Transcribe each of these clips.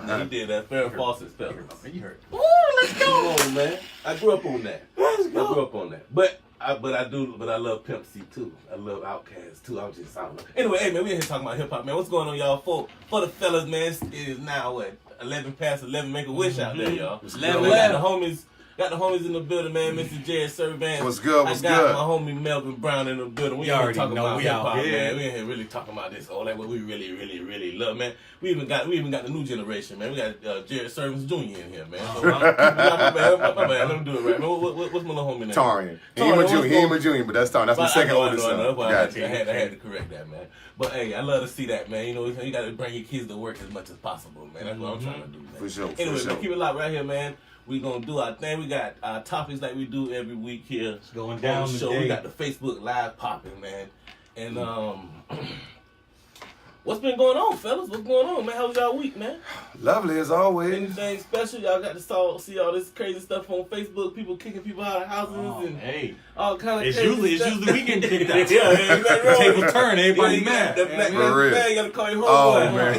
He did that. Farrah Fawcett's Fellas. You heard. Ooh, let's go. Come on, man. I grew up on that. Let's go. I grew up on that. But I love Pimp C too. I love Outkast too. I don't know. Anyway, hey man, we in here talking about hip hop, man. What's going on, y'all? For the fellas, man, it is now what 11 past 11. Make a wish out there, y'all. 11. Got the homies in the building, man. Mr. Jarrett, Servance. What's good? What's good? I got my homie Melvin Brown in the building. We ain't talking about hip hop, man. We ain't here really talking about this, all that what we really, really, really love, man. We even got the new generation, man. We got Jarrett Servance Jr. in here, man. So, my bad. Let me do it right, man. What's my little homie name? Tarian. He ain't my junior, but that's Tarian. That's my second oldest son. I had to correct that, man. But hey, I love to see that, man. You know, you got to bring your kids to work as much as possible, man. That's what I'm trying to do, man. For sure. Anyway, man, keep it locked right here, man. We're going to do our thing. We got our topics like we do every week here. It's going down on the show. today. We got the Facebook Live popping, man. And what's been going on, fellas? What's going on, man? How's y'all week, man? Lovely as always. Anything special? Y'all got to see all this crazy stuff on Facebook. People kicking people out of houses and all kind of it's crazy stuff. It's usually we getting kicked out. Yeah, table turn, everybody mad. The black man, you got to call your homeboy. Oh, man.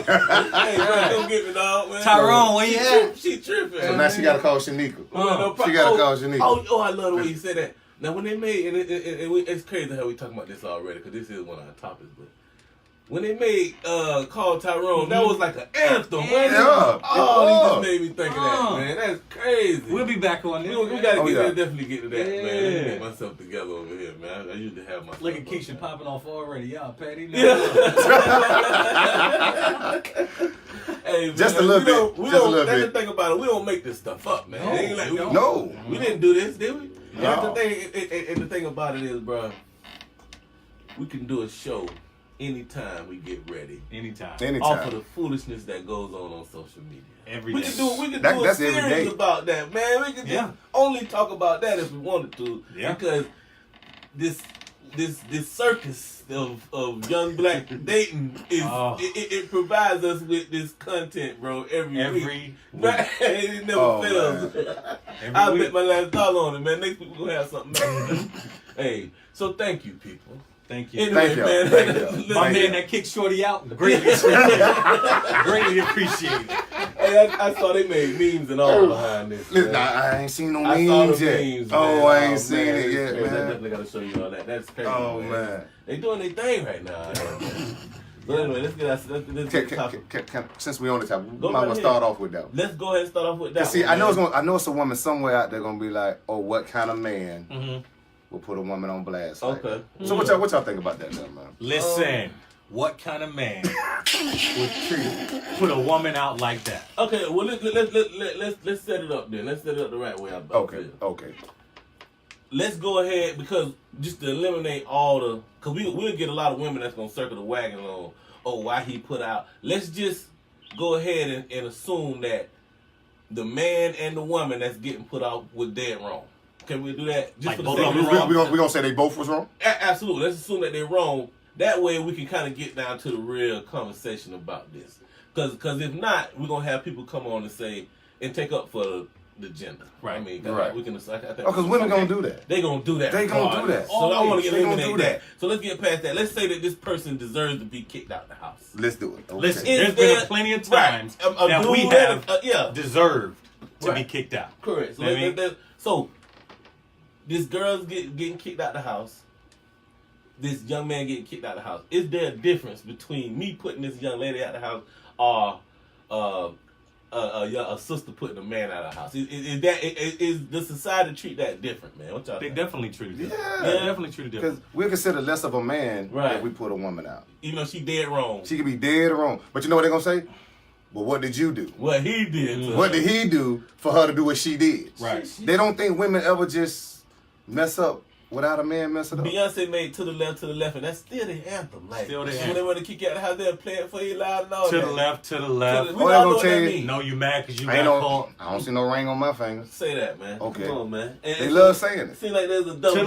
Hey, man, don't get me, dog, man. Tyrone, where you at? She tripping. So now she got to call Shanika. She got to call Shanika. Oh, I love the way you said that. Now, when they made, and it's crazy how we talking about this already, because this is one of our topics, but when they made Call Tyrone, that was like an anthem. Yeah. He just made me think of that, man. That's crazy. We'll be back on this. We got to definitely get to that, man. Let me get myself together over here, man. I usually have my. Look at Keisha popping off already. Y'all petty. Hey, man, just a little bit. That's the thing about it. We don't make this stuff up, man. We didn't do this, did we? No. And the thing about it is, bro, we can do a show anytime we get ready. Anytime. Off of the foolishness that goes on social media. Every we day. can do a series about that, man. We can just only talk about that if we wanted to. Yeah. Because this circus of young black dating is it provides us with this content, bro, every week. Right? It never fails. I bet my last dollar on it, man. Next week we're gonna have something else. Hey, so thank you, people. Thank you. Anyway, man. My man that kicked Shorty out, greatly appreciated. Hey, I saw they made memes and all behind this. Listen, I ain't seen no memes yet. Memes, I ain't seen it yet, man. I definitely got to show you all that. That's crazy. Oh, man. They doing their thing right now. But anyway, let's get topic. Since we on the topic, we might start off with that. Let's go ahead and start off with that. See, I know it's a woman somewhere out there gonna be like, oh, what kind of man will put a woman on blast? Okay. Like so what y'all think about that, man? Listen, what kind of man would put a woman out like that? Okay, well let's set it up then. Let's set it up the right way. Okay. Let's go ahead because just to eliminate all the, cause we'll get a lot of women that's gonna circle the wagon on, why he put out. Let's just go ahead and assume that the man and the woman that's getting put out was dead wrong. Can we do that? Just for the sake of we gonna say they both was wrong? Absolutely. Let's assume that they're wrong. That way we can kind of get down to the real conversation about this. Cause if not, we're gonna have people come on and say and take up for the gender. Right. I mean, right. We can. Because women gonna do that. They gonna do that. They gonna do that. So I want to eliminate that. So let's get past that. Let's say that this person deserves to be kicked out the house. Let's do it. Okay. Listen, there's been plenty of times that we have deserved to be kicked out. Correct. So this girl's getting kicked out the house. This young man getting kicked out the house. Is there a difference between me putting this young lady out the house or a sister putting a man out of the house? Is the society treat that different, man? What y'all think? They definitely treat it different. Yeah, definitely treat it different. Because we consider less of a man if we put a woman out. Even though she dead wrong. She could be dead wrong. But you know what they're gonna say? Well, what did you do? What he did. What did he do for her to do what she did? Right. They don't think women ever just mess up without a man messing up. Beyonce made To the Left, and that's still the anthem. Like, still the when anthem. they want to kick you out of the house, they'll play it for you loud and all To that. the left. We Oh, all they know gonna what tell that you- means. No, you mad because you got caught. I don't see no ring on my finger. Say that, man. Okay. Come on, man. They love saying it. Seems like there's a double To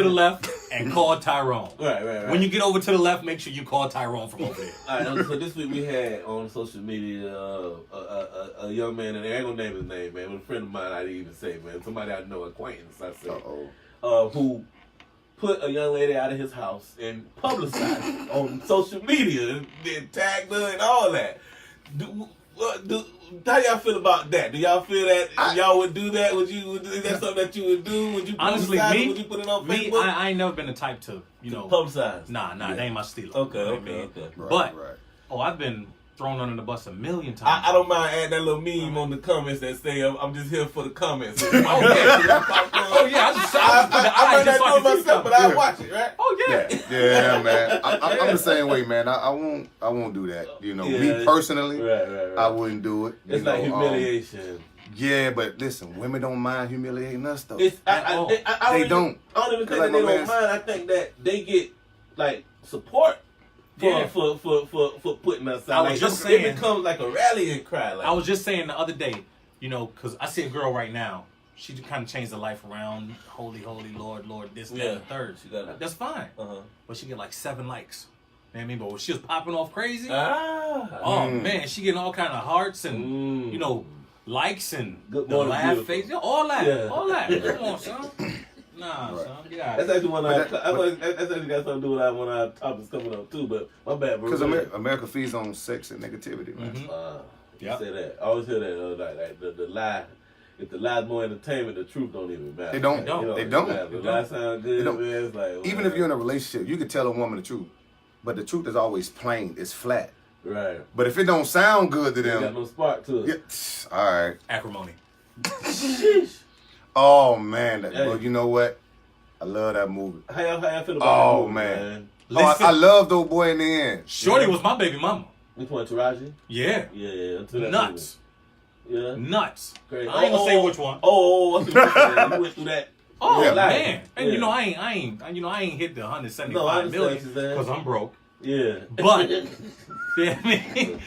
the left, and call Tyrone. Right. When you get over to the left, make sure you call Tyrone from over there. All right, so this week we had on social media a young man, and I ain't gonna name his name, man, but a friend of mine I didn't even say, man, somebody I know, acquaintance, I say, who put a young lady out of his house and publicized it on social media and tagged her and all that. how y'all feel about that? Do y'all feel that y'all would do that? Is that something that you would do? Would you honestly, would you put it on Facebook? I ain't never been the type to, publicize. Nah, that ain't my stilo. Okay. But I've been thrown under the bus a million times. I don't mind adding that little meme on the comments that say I'm just here for the comments. Oh yeah, I might not do it myself, but I watch it, right? Oh yeah. Yeah, man. I'm the same way, man. I won't do that. Me personally, right. I wouldn't do it. It's like humiliation. Yeah, but listen, women don't mind humiliating us though. They don't. I don't even think that they don't mind. I think that they get like support for putting us out. I was just saying, it becomes like a rallying cry. I was just saying the other day, because I see a girl right now. She kind of changed her life around. Holy, holy, Lord, this, that, and the third. That's fine. But she get like 7 likes. You know what I mean? But when she was popping off crazy, man, she getting all kind of hearts and likes and good the laugh face, all that. Come on, son. Nah, son, get out. That's actually that's actually got something to do with one of our topics coming up too. But my bad, bro. Because America feeds on sex and negativity, man. You say that. I always hear that. Like the lie. If the lie's more entertainment, the truth don't even matter. They don't. They don't. The lie sound good, man. It's like even if you're in a relationship, you can tell a woman the truth, but the truth is always plain. It's flat. Right. But if it don't sound good to them, got no spark to it. Yeah, all right. Acrimony. Oh man, well, you know what? I love that movie. How y'all feel about that movie, man? I love those boy in the end. Shorty was my baby mama. Which one, Taraji? Yeah. Yeah. Nuts. Movie. Yeah. Nuts. Crazy. I ain't gonna say which one. I see what you're saying. You went through that. Oh yeah, man, and yeah. I ain't hit the 175 million because I'm broke. Yeah, but I mean,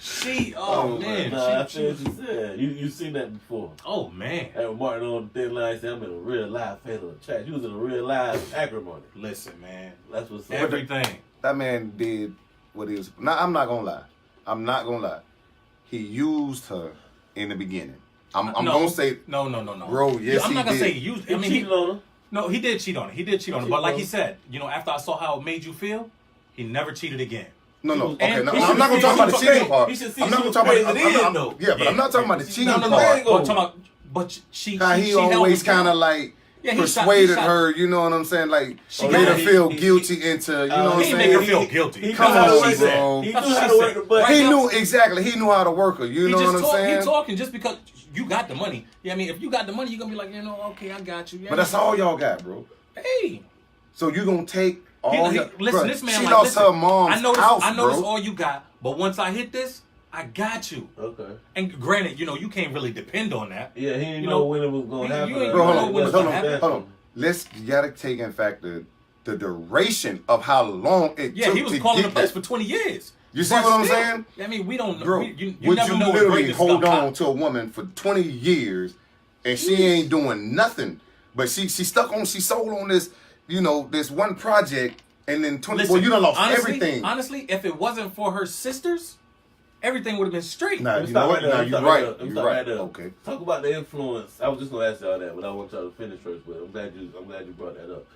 she oh man, I feel what you said. You seen that before? Oh man, and Martin on the thin line said, "I'm in a real live fatal attraction." You was in a real live acrimony. Listen, man, that's what's everything. That man did what he was. Now I'm not gonna lie. He used her in the beginning. I'm gonna say no. Bro, yes, I'm not gonna say he used. I mean, cheated on her. No, he did cheat on her. But like he said, after I saw how it made you feel, he never cheated again. No. Okay, I'm not gonna talk about the cheating part. I'm not gonna talk about yeah, but I'm not talking about the cheating part. But she he always kind of like persuaded her. You know what I'm saying? Like made her feel guilty into. You know what I'm saying? He made her feel guilty. Come on, bro. He knew how to work the butt. He knew exactly. He knew how to work her. You know what I'm saying? He talking just because you got the money. Yeah, I mean, if you got the money, you're gonna be like, okay, I got you. But that's all y'all got, bro. Hey. So you gonna take all? Listen, this man. She lost her mom's house, I know this all you got, but once I hit this, I got you. Okay. And granted, you can't really depend on that. Yeah, he didn't know when it was gonna happen. Hold on. You gotta take in fact the duration of how long it took. Yeah, he was calling the place that. for 20 years. You see what I'm saying? I mean, we don't know. Bro, you would never you know literally hold on to a woman for 20 years and she ain't doing nothing, but she sold on this, this one project, and then 20. Listen, well, you done lost everything. everything. Honestly, if it wasn't for her sisters, everything would have been straight. Nah, you know what? Nah, you're right. You're right. Okay. Talk about the influence. I was just gonna ask y'all that, but I want y'all to finish first. But I'm glad you brought that up.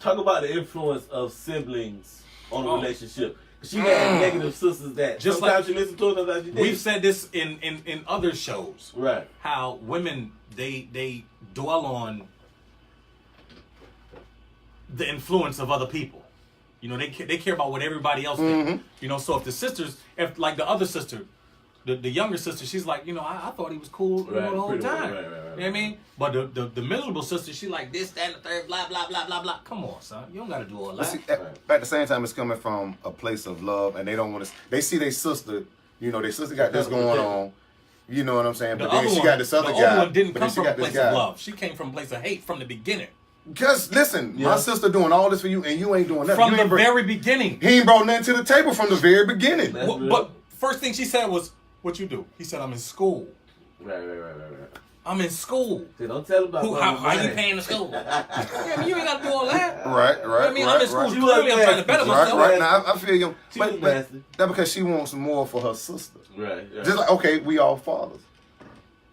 Talk about the influence of siblings on a relationship. She had negative sisters that just sometimes she listened to it, sometimes she didn't. We've said this in other shows, right? How women they dwell on the influence of other people. They care about what everybody else thinks. So if the sisters, like the other sister, the younger sister, she's like, I thought he was cool the whole time. Right. You know what I mean? But the miserable sister, she like this, that, and the third, blah, blah, blah, blah, blah. Come on, son. You don't got to do all that. See, at the same time, it's coming from a place of love, and they don't want to. They see their sister, their sister got this going on. You know what I'm saying? But then she got this other guy. The other one didn't come from a place of love. She came from a place of hate from the beginning. Because, listen, my sister doing all this for you, and you ain't doing nothing. From the very beginning. He ain't brought nothing to the table from the very beginning. But first thing she said was, what you do? He said, I'm in school. Right. I'm in school. See, don't tell about how you paying the school? Yeah, I mean, you ain't got to do all that. Right. I mean, I'm in school. Clearly, I'm trying to better myself. Right. Now, I feel you. But that's because she wants more for her sister. Right. Just like, okay, we all fathers.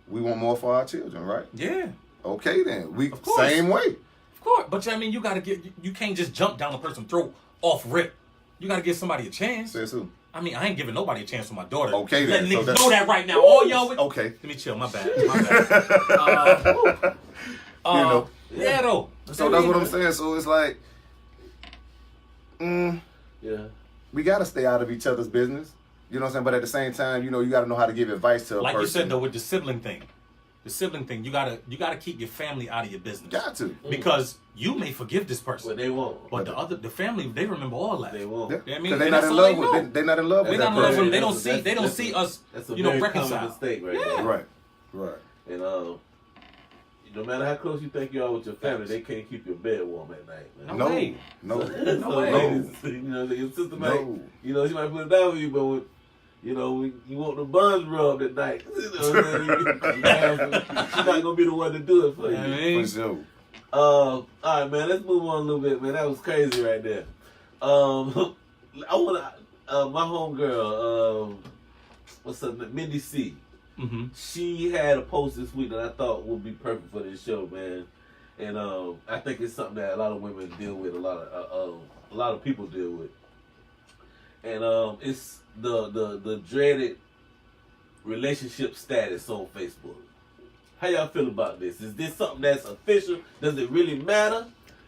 We want more for our children, right? Yeah. Okay, then. Same way. Of course. But, I mean, you can't just jump down a person's throat off rip. You got to give somebody a chance. Says who? I mean, I ain't giving nobody a chance with my daughter. Okay, then. Let niggas know that right now. All y'all with... Okay. Let me chill. My bad. You know. Yeah, though. So that's what I'm saying. So it's like, yeah, we got to stay out of each other's business. You know what I'm saying? But at the same time, you know, you got to know how to give advice to a person. Like you said, though, with the sibling thing. The sibling thing, you gotta keep your family out of your business. Got to. Because you may forgive this person. but they won't. But the family, they remember all that. They won't. Yeah. You know what I mean? Because they're not in love with they're not in love with that person. They don't see us, that's a reconcile. common mistake right there. Right. And no matter how close you think you are with your family, they can't keep your bed warm at night, man. No. Ladies, you know, your sister might, you know, she might put it down with you, but with, you know, you want the buns rubbed at night. You know what I'm saying? She's not gonna be the one to do it for you. For sure. All right, man. Let's move on a little bit, man. That was crazy right there. I wanna, my homegirl, what's her name? Mindy C. Mm-hmm. She had a post this week that I thought would be perfect for this show, man. And I think it's something that a lot of women deal with, a lot of people deal with. And it's the dreaded relationship status on Facebook. How y'all feel about this? Is this something that's official? Does it really matter?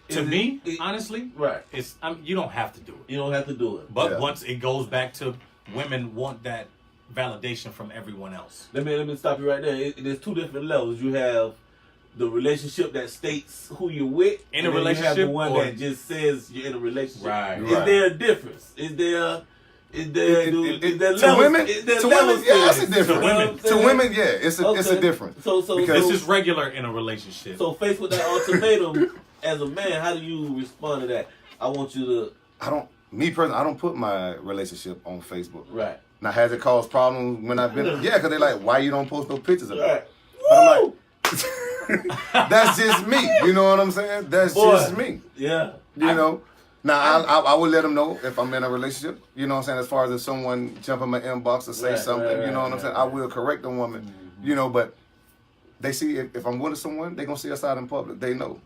To me, honestly, right? It's you don't have to do it. You don't have to do it. But once it goes back to women want that validation from everyone else. Let me stop you right there. There's two different levels. You have the relationship that states who you're with, in a relationship, you have the one that just says you're in a relationship. Right. Is there a difference? Is there levels? To women, yeah, it's a To women. difference. To women, yeah, it's a difference. So this is regular in a relationship. So faced with that ultimatum, as a man, how do you respond to that? I want you to. Me personally, I don't put my relationship on Facebook. Right. Now, has it caused problems when I've been? Yeah, because they're like, why you don't post no pictures of it? Right. But I'm like, that's just me. You know what I'm saying? That's just me. Yeah. You know? Now, I would let them know if I'm in a relationship. You know what I'm saying? As far as if someone jump in my inbox to say something, you know what I'm saying? I will correct the woman, you know, but they see if I'm with someone, they're going to see us out in public. They know.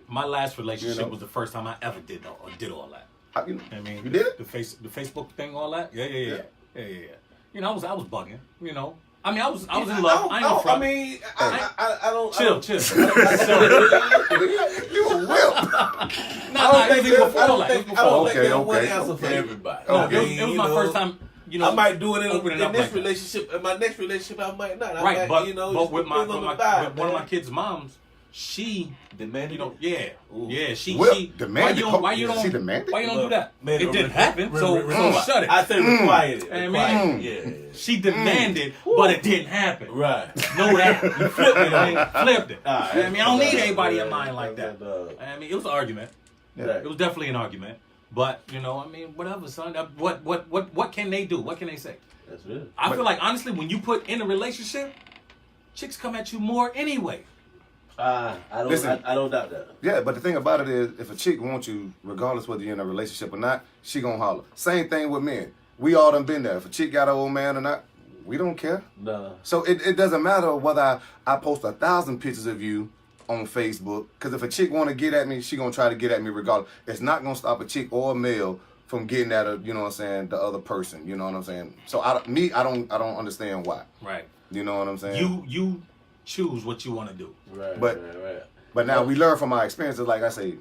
My last relationship was the first time I ever did all that. You know, I mean, you did it? The Facebook thing, all that? Yeah. You know, I was bugging, you know. I mean, I was in love. I ain't gonna front. I mean, I don't. Chill. You a whip. I don't think one answer for everybody. It was my first time. You know, I might do it in this like relationship. In my next relationship, I might not. But with one of my kids' moms, she demanded. You know, yeah. She demanded. Why you don't do that? It didn't happen. So shut it. I said required it. Yeah. She demanded, but it didn't happen. Right. Know that. You flipped it. Flipped it. I don't need anybody in mind like that. I mean, it was an argument. It was definitely an argument. But you know, I mean, whatever, son. What can they do? What can they say? That's real. I feel like honestly, when you put in a relationship, chicks come at you more anyway. I don't doubt that. Yeah, but the thing about it is, if a chick wants you, regardless whether you're in a relationship or not, she gonna holler. Same thing with men. We all done been there. If a chick got an old man or not, we don't care. No. So it doesn't matter whether I post 1,000 pictures of you on Facebook, because if a chick want to get at me, she gonna try to get at me regardless. It's not gonna stop a chick or a male from getting at you know what I'm saying, the other person. You know what I'm saying? So I don't understand why. Right. You know what I'm saying? You choose what you want to do. Right. But now we learn from our experiences. Like I say,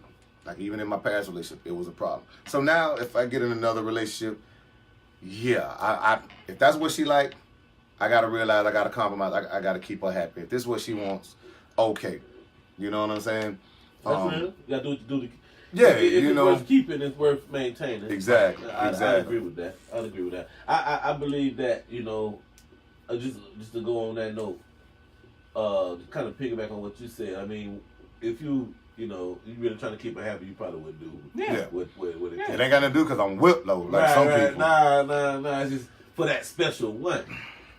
like even in my past relationship, it was a problem. So now if I get in another relationship, I if that's what she like, I gotta realize I gotta compromise. I gotta keep her happy. If this is what she wants, okay. You know what I'm saying? That's real. You gotta do the. Yeah, if you it's know, worth keeping, it's worth maintaining. Exactly. I agree with that. I believe that, you know, just to go on that note, to kind of piggyback on what you said. I mean, if you really trying to keep her happy, you probably would do. What it takes. It ain't got to do because I'm whipped though, like some people. Nah. It's just for that special one.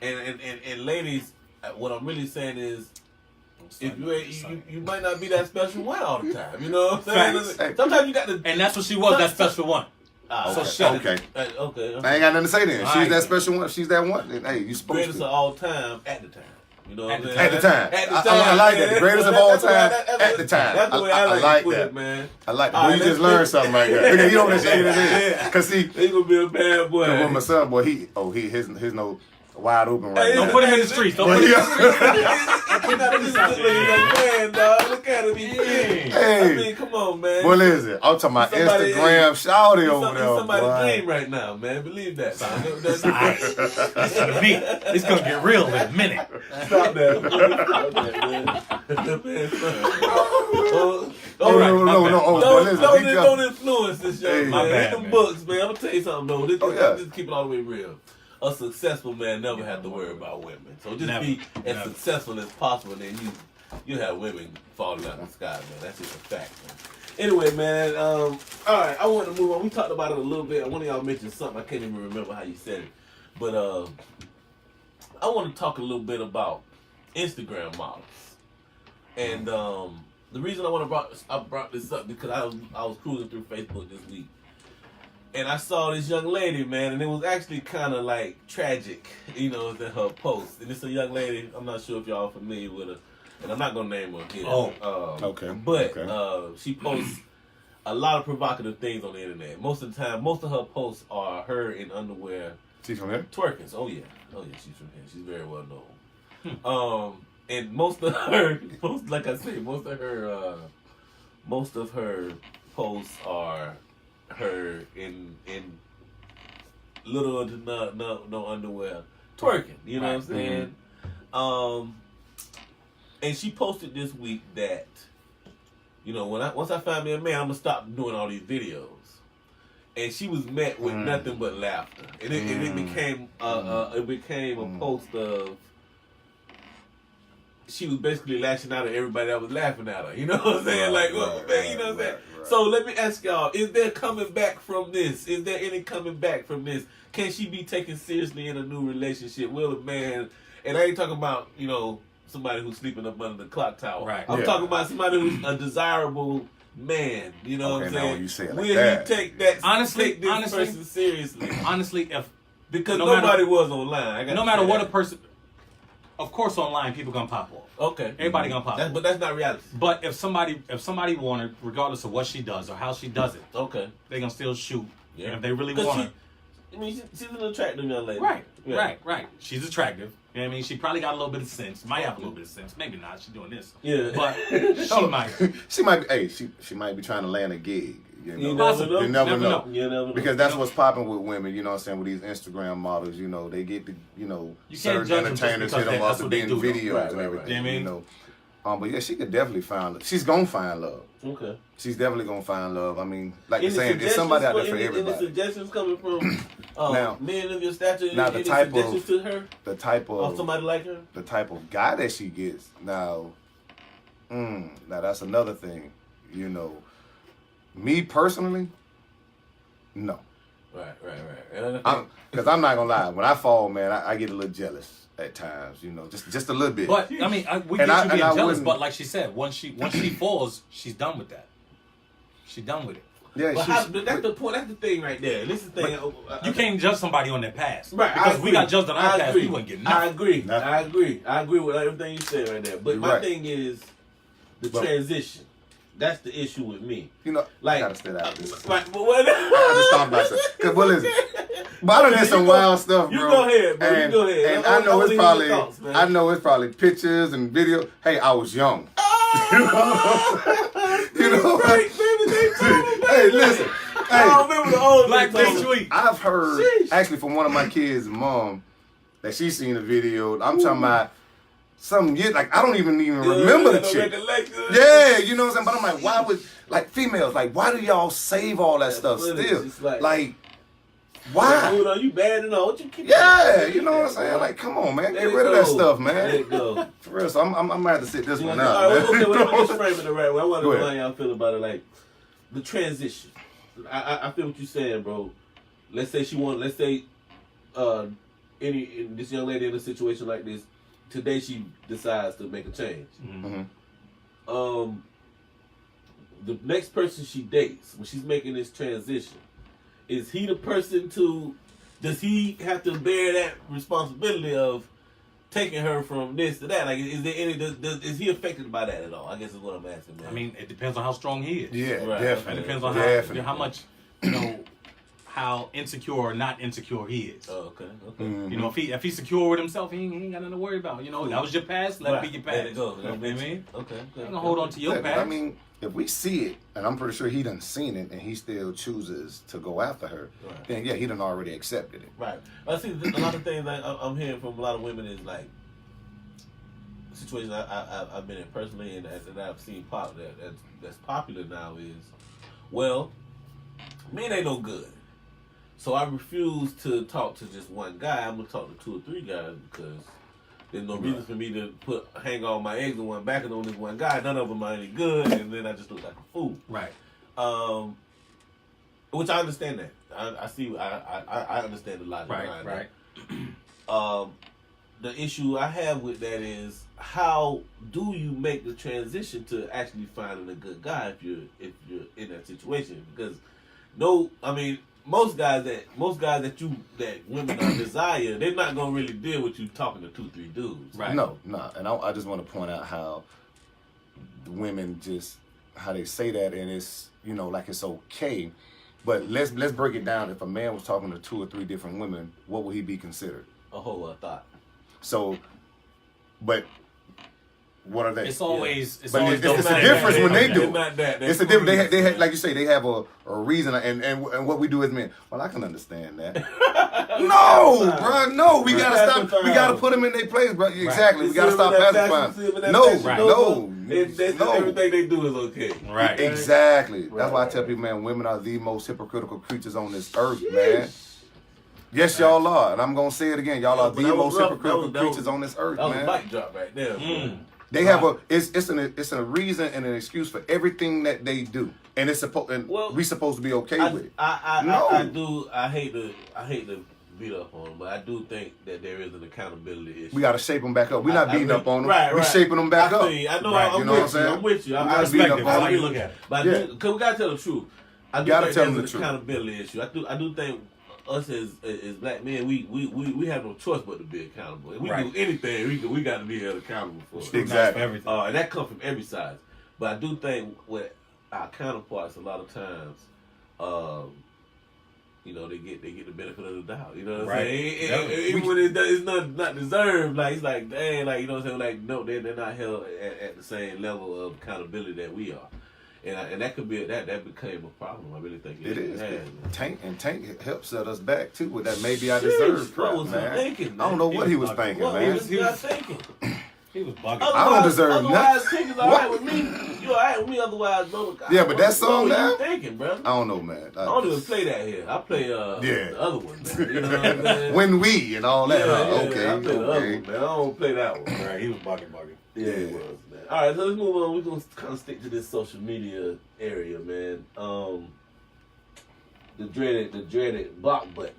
And ladies, what I'm really saying is, if you might not be that special one all the time. You know what I'm saying? Sometimes you got to. And that's what she was, that special one. So shut it. Okay. I ain't got nothing to say then. She's that special one. She's that one. Hey, you supposed greatest to. of all time at the time. You know what I'm saying? At the time. At the time. I like that. The greatest of all time at the time. That's the way I like that. It, man. I like that. Boy, you just learned something right there. Look at you on this shit. Because see, he's going to be a bad boy. When my son, boy, his no wide open right now. Don't put him in the streets. Don't put him in the streets. Look at him. Hey. I mean, come on, man. What is it? I'm talking about Instagram shawty over there. It's somebody's dream right now, man. Believe that. It's gonna be. It's gonna get real in a minute. Stop that. Don't influence this young man. Read them books, man. I'm gonna tell you something though. Just keep it all the way real. A successful man never have to worry about women. So just be as successful as possible, and then you have women falling out of the sky, man. That's just a fact, man. Anyway, man. All right, I want to move on. We talked about it a little bit. One of y'all mentioned something. I can't even remember how you said it, but I want to talk a little bit about Instagram models. And the reason I brought this up because I was cruising through Facebook this week. And I saw this young lady, man, and it was actually kind of like tragic, in her post. And it's a young lady, I'm not sure if y'all are familiar with her, and I'm not going to name her here. Okay. But she posts a lot of provocative things on the internet. Most of the time, most of her posts are her in underwear. She's from here? Twerking. Oh, yeah, she's from here. She's very well known. And most of her, like I said, most of her posts are her in little to no underwear twerking, you know what I'm saying? And she posted this week that, once I find me a man, I'm gonna stop doing all these videos. And she was met with nothing but laughter, and it became a post of. She was basically lashing out at everybody that was laughing at her. You know what I'm saying? Man, you know what I'm saying? Right. So let me ask y'all, is there coming back from this? Is there any coming back from this? Can she be taken seriously in a new relationship? Will a man, and I ain't talking about, somebody who's sleeping up under the clock tower. Right. I'm talking about somebody who's a desirable man. You know what I'm saying? Now when you say it like Will that. he take that, honestly, person seriously? Honestly, because nobody was online. No matter what a person... Of course, online people gonna pop off. Okay, everybody gonna pop off. But that's not reality. But if somebody want her, regardless of what she does or how she does it, okay, they gonna still shoot. Yeah. And if they really want her, she's an attractive young lady. Right, yeah. right. She's attractive. You know what I mean? She probably got a little bit of sense. Might have a little bit of sense. Maybe not. She's doing this. Yeah, but she might. She might be trying to land a gig. You never know. Because that's what's popping with women, you know what I'm saying, with these Instagram models, they get the, certain entertainers hit them up to be in videos and everything, but yeah, she could definitely find love. She's gonna find love. Okay. She's definitely gonna find love. I mean, like you're saying, there's somebody out there for everybody. Any suggestions coming from men of your stature? Now any suggestions to her? The type of somebody like her? The type of guy that she gets. Now that's another thing, Me personally, no. Right. Because I'm not gonna lie, when I fall, man, I get a little jealous at times, just a little bit. But I mean, we get you being jealous. But like she said, once she falls, she's done with that. She's done with it. Yeah, but that's the point. That's the thing right there. This is the thing. You can't judge somebody on their past, right? Because we got judged on our past, we wouldn't get nothing. I agree with everything you said right there. But my thing is the transition. That's the issue with me. I gotta stay out of this. But what? I just thought about it. Cause what is it? But I done did some wild stuff, bro. You go ahead, bro. You go ahead. And I know it's probably pictures and video. Hey, I was young. Right, baby, hey, listen. I remember the old Black Tweet. I've heard actually from one of my kids' mom that she seen a video. I'm talking about. Some years, like I don't even remember the chick. Yeah, you know what I'm saying? But I'm like, why would females, why do y'all save all that stuff still? Like why? Dude, are you bad enough? What you keep you know what I'm saying? Like, come on, man, get rid of that stuff, man. Let it go. For real, so I'm gonna have to sit this one out. All right, okay, let me just frame it the right way. I want to know how y'all feel about it, like the transition. I feel what you're saying, bro. Let's say this young lady in a situation like this. Today she decides to make a change. Mm-hmm. The next person she dates, when she's making this transition, is he the person does he have to bear that responsibility of taking her from this to that? Like, is there any? Is he affected by that at all? I guess is what I'm asking, man. I mean, it depends on how strong he is. Yeah, Right. definitely. It depends on how much, how insecure or not insecure he is. Oh, okay. Mm-hmm. You know, if he's secure with himself, he ain't got nothing to worry about. You know, that was your past. Let it be your past. Let it go. You know what I mean? Okay. You ain't gonna hold on to your past. I mean, if we see it, and I'm pretty sure he done seen it, and he still chooses to go after her, then yeah, he done already accepted it. Right. I see a lot of things like I'm hearing from a lot of women is like situations I've been in personally and that I've seen that's popular now is, well, men ain't no good. So I refuse to talk to just one guy. I'm gonna talk to 2 or 3 guys because there's no reason for me to hang all my eggs in one basket on this one guy. None of them are any good, and then I just look like a fool. Right. Which I understand that. I see. I understand the logic behind Right. The issue I have with that is how do you make the transition to actually finding a good guy if you're in that situation? Because most guys that women desire, they're not gonna really deal with you talking to 2, 3 dudes. Right. No. And I just want to point out how the women how they say that, and it's like it's okay. But let's break it down. If a man was talking to 2 or 3 different women, what would he be considered? A whole thought. So, but what are they? It's always. But it's a difference when they do. It's a difference. They have, like you say, they have a reason, and what we do as men. Well, I can understand that. No, bro, no. We gotta stop. We gotta put them in their place, bro. Exactly. Right. We gotta stop pacifying. No. Everything they do is okay. Right. Exactly. That's why I tell people, man, women are the most hypocritical creatures on this earth, man. Yes, y'all are, and I'm gonna say it again. Y'all are the most hypocritical creatures on this earth, man. That was a mic drop right there. They have it's a reason and an excuse for everything that they do, and it's supposed we supposed to be okay with it. I hate to beat up on them, but I do think that there is an accountability issue. We got to shape them back up. We're not beating up on them. Right. We're shaping them back up. I know. Right. I'm with you. I respect it. That's how you look at it. But because we gotta tell the truth. I do think there's an accountability issue. I do think us as black men, we have no choice but to be accountable. If we do anything, we got to be held accountable for it. Exactly. Everything. And that comes from every side. But I do think with our counterparts, a lot of times, they get the benefit of the doubt. You know what I'm saying? Even when it's not deserved, like it's like, dang, like, you know what I'm saying? Like, no, they're not held at the same level of accountability that we are. And that could be that became a problem. I really think it is. Tank helped set us back too with that. Maybe I deserve crap, what was man. he thinking, man? I don't know what he was thinking, What man. was this guy thinking? He was bugging. I don't deserve otherwise, nothing. Tank is all right with me. You all right with me? Otherwise, no. Yeah, but that song what now. What you thinking, bro? I don't know, man. I don't even play that here. I play the other one, man. You know what I'm saying? When we and all that. Okay. I play the other one, man. I don't play that one. Right, he was bugging. Yeah, he was, man. All right, so let's move on. We're gonna kind of stick to this social media area, man. The dreaded block button.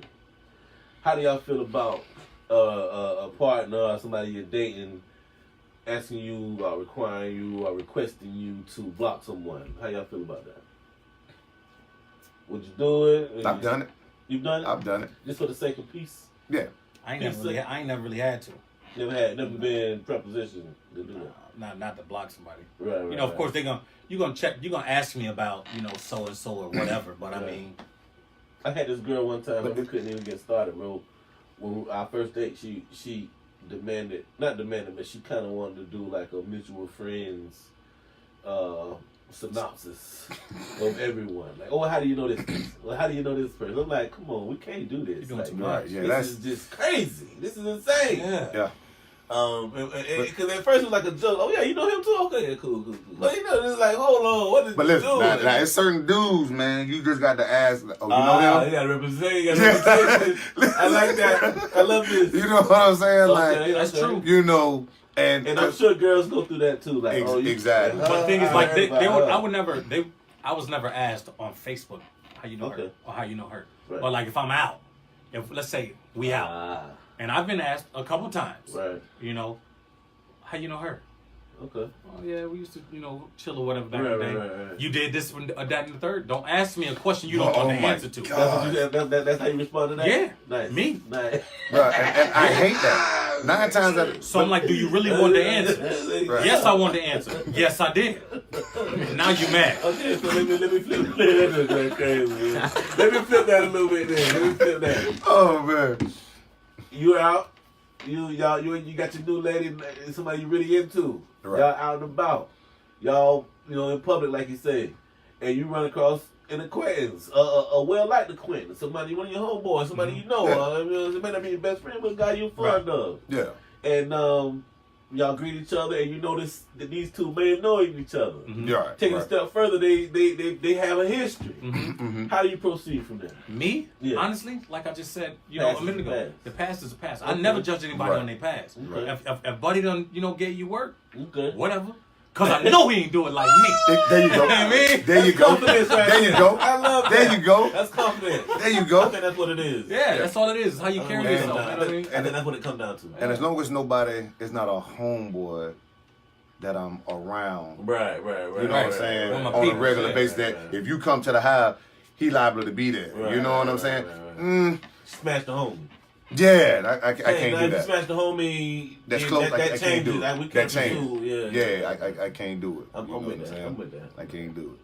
How do y'all feel about a partner or somebody you're dating asking you, requiring you, or requesting you to block someone? How y'all feel about that? Would you do it? I've done it. You've done it? I've done it. Just for the sake of peace? Yeah. I ain't never really had to. Never been prepositioned to do that. Not to block somebody. Right. Of course you're gonna ask me about, so and so or whatever. But I mean, I had this girl one time, but we couldn't even get started, bro. When our first date, she not demanded, but she kind of wanted to do like a mutual friends synopsis of everyone. Like, oh, how do you know this person? Well, how do you know this person? I'm like, come on, we can't do this. You're doing like, too much. Yeah, this is just crazy. This is insane. Yeah. Because at first it was like a joke. Oh yeah, you know him too. Okay, yeah, cool. But it's like, hold on, what is? But listen, now it's certain dudes, man. You just got to ask. Oh, you know him? You got to represent. You got to represent. I like that. I love this. You know what I'm saying? Okay, that's true. And I'm sure girls go through that too. Like, exactly. But the thing is, like, I was never asked on Facebook how you know her or how you know her. Right. But like, if I'm out, let's say we out, and I've been asked a couple times, right? How you know her? Okay. Oh yeah, we used to, chill or whatever back in the day. Right. You did this, that, and the third. Don't ask me a question you don't know the answer to. That's how you respond to that? Yeah. Nice. Me. Nice. Bro, and I hate that. 9 times out of... So I'm like, do you really want the answer? Right. Yes, I want the answer. Yes, I did. Now you mad. Okay, so let me flip that. Crazy, man. Let me flip that a little bit then. Let me flip that. Oh, man. You out. You got your new lady, somebody you really into. Right. Y'all out and about. Y'all, in public, like you say. And you run across an acquaintance, a well-liked acquaintance, somebody, one of your homeboys, somebody you know. Yeah. It may not be your best friend, but a guy you're fond of. Yeah. And y'all greet each other, and you notice that these two men know each other. Mm-hmm. Yeah. Take a step further, they have a history. Mm-hmm. Mm-hmm. How do you proceed from there? Me? Yeah. Honestly, like I just said, a minute ago, the past is a past. Okay. I never judge anybody on their past. Okay. If Buddy done, gave you work, okay, whatever. Cause I know he ain't do it like me. There you go. There you go. There you go. I love that. There you go. That's confidence. There you go. I think that's what it is. Yeah, that's all it is. It's how you carry yourself. And that's what it comes down to. And as long as nobody is not a homeboy that I'm around. Right. You know what I'm saying? On a regular basis that if you come to the house, he liable to be there. You know what I'm saying? Smash the homie. Yeah, I can't do that. If you smash the homie, that's close. I can't do it. That changes. Yeah, I can't do it. I'm with that. I can't do it.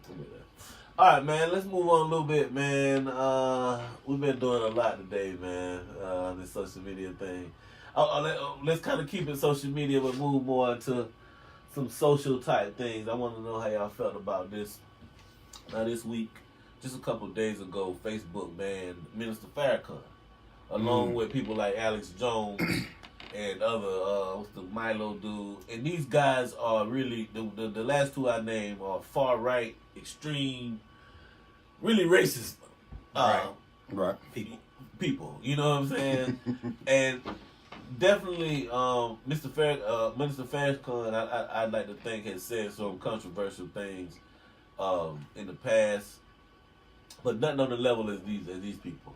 All right, man. Let's move on a little bit, man. We've been doing a lot today, man. This social media thing. Let's kind of keep it social media, but move more into some social type things. I want to know how y'all felt about this. This week, just a couple of days ago, Facebook banned Minister Farrakhan, along with people like Alex Jones and other, what's the Milo dude. And these guys are really, the last two I named are far right, extreme, really racist right. people. You know what I'm saying? And definitely, Minister Farrakhan, I'd like to think, has said some controversial things in the past, but nothing on the level as these people.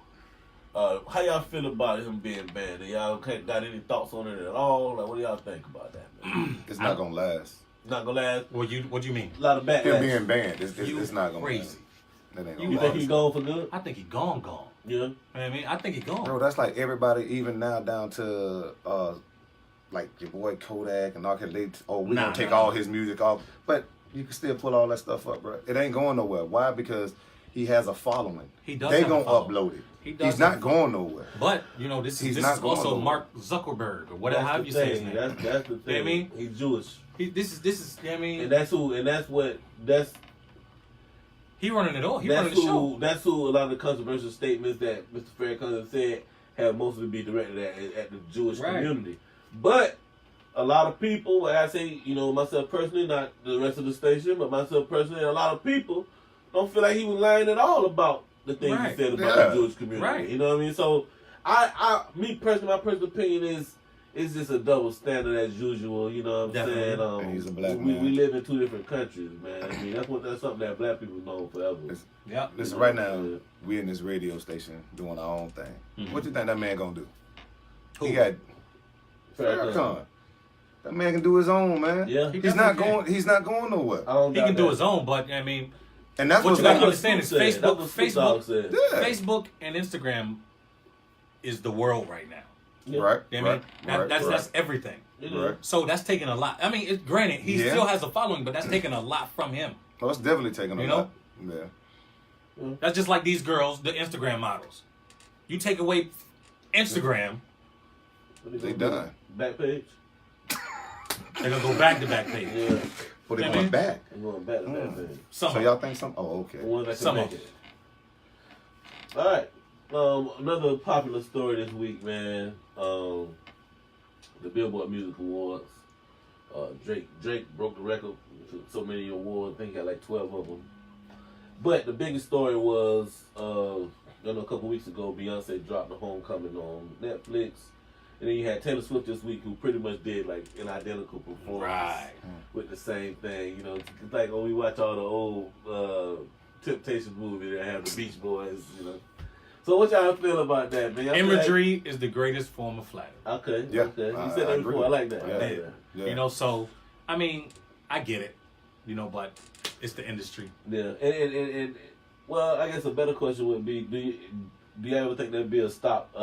How y'all feel about him being banned? Y'all got any thoughts on it at all? Like, what do y'all think about that, man? It's not gonna last. Not gonna last. What do you mean? A lot of backlash. Him being banned, it's not gonna crazy. Last. That ain't gonna you think he's gone for good? I think he's gone. Yeah. You know what I mean? I think he's gone. Bro, that's like everybody, even now down to like your boy Kodak and all that. We gonna take all his music off, but you can still pull all that stuff up, bro. It ain't going nowhere. Why? Because he has a following. He does. They gonna upload it. He's not going nowhere. But this is also Mark Zuckerberg or whatever how you say his name. That's the thing. You know what I mean? He's Jewish. This is you know what I mean? And he running it all. He running the show. That's who a lot of the controversial statements that Mr. Farrakhan said have mostly been directed at the Jewish community. But a lot of people, like I say, myself personally, not the rest of the station, but myself personally, and a lot of people don't feel like he was lying at all about the things he said about the Jewish community. Right. You know what I mean? So, my personal opinion is it's just a double standard as usual. You know what I'm saying? And he's a black man. We live in two different countries, man. I mean, that's something that black people know forever. Listen, right now, we in this radio station doing our own thing. Mm-hmm. What you think that man gonna do? Who? He got Farrakhan. That man can do his own, man. Yeah, he's not going nowhere. He can do his own, but I mean, and that's what you got to understand is Facebook and Instagram is the world right now. Yeah. Right. You know what I mean? That's everything. Right. So that's taking a lot. I mean, granted, he still has a following, but that's taking a lot from him. Oh, it's definitely taking a lot. Yeah. That's just like these girls, the Instagram models. You take away Instagram, they done. Back page. They're gonna go back to back page. Yeah. But they're going back. They're going back to back page. So y'all think some? Oh, okay. Some of it. All right. Another popular story this week, man. The Billboard Music Awards. Drake broke the record for so many awards. I think he got like 12 of them. But the biggest story was, a couple weeks ago, Beyonce dropped The Homecoming on Netflix. And then you had Taylor Swift this week, who pretty much did like an identical performance with the same thing. It's like when we watch all the old Temptations movies that have the Beach Boys. So what y'all feel about that, man? Imagery is the greatest form of flattery. Okay. Yeah. Okay. You said that before. I like that. Yeah. I like that. Yeah. So I mean, I get it, but it's the industry. Yeah, and well, I guess a better question would be: do you ever think there'd be a stop?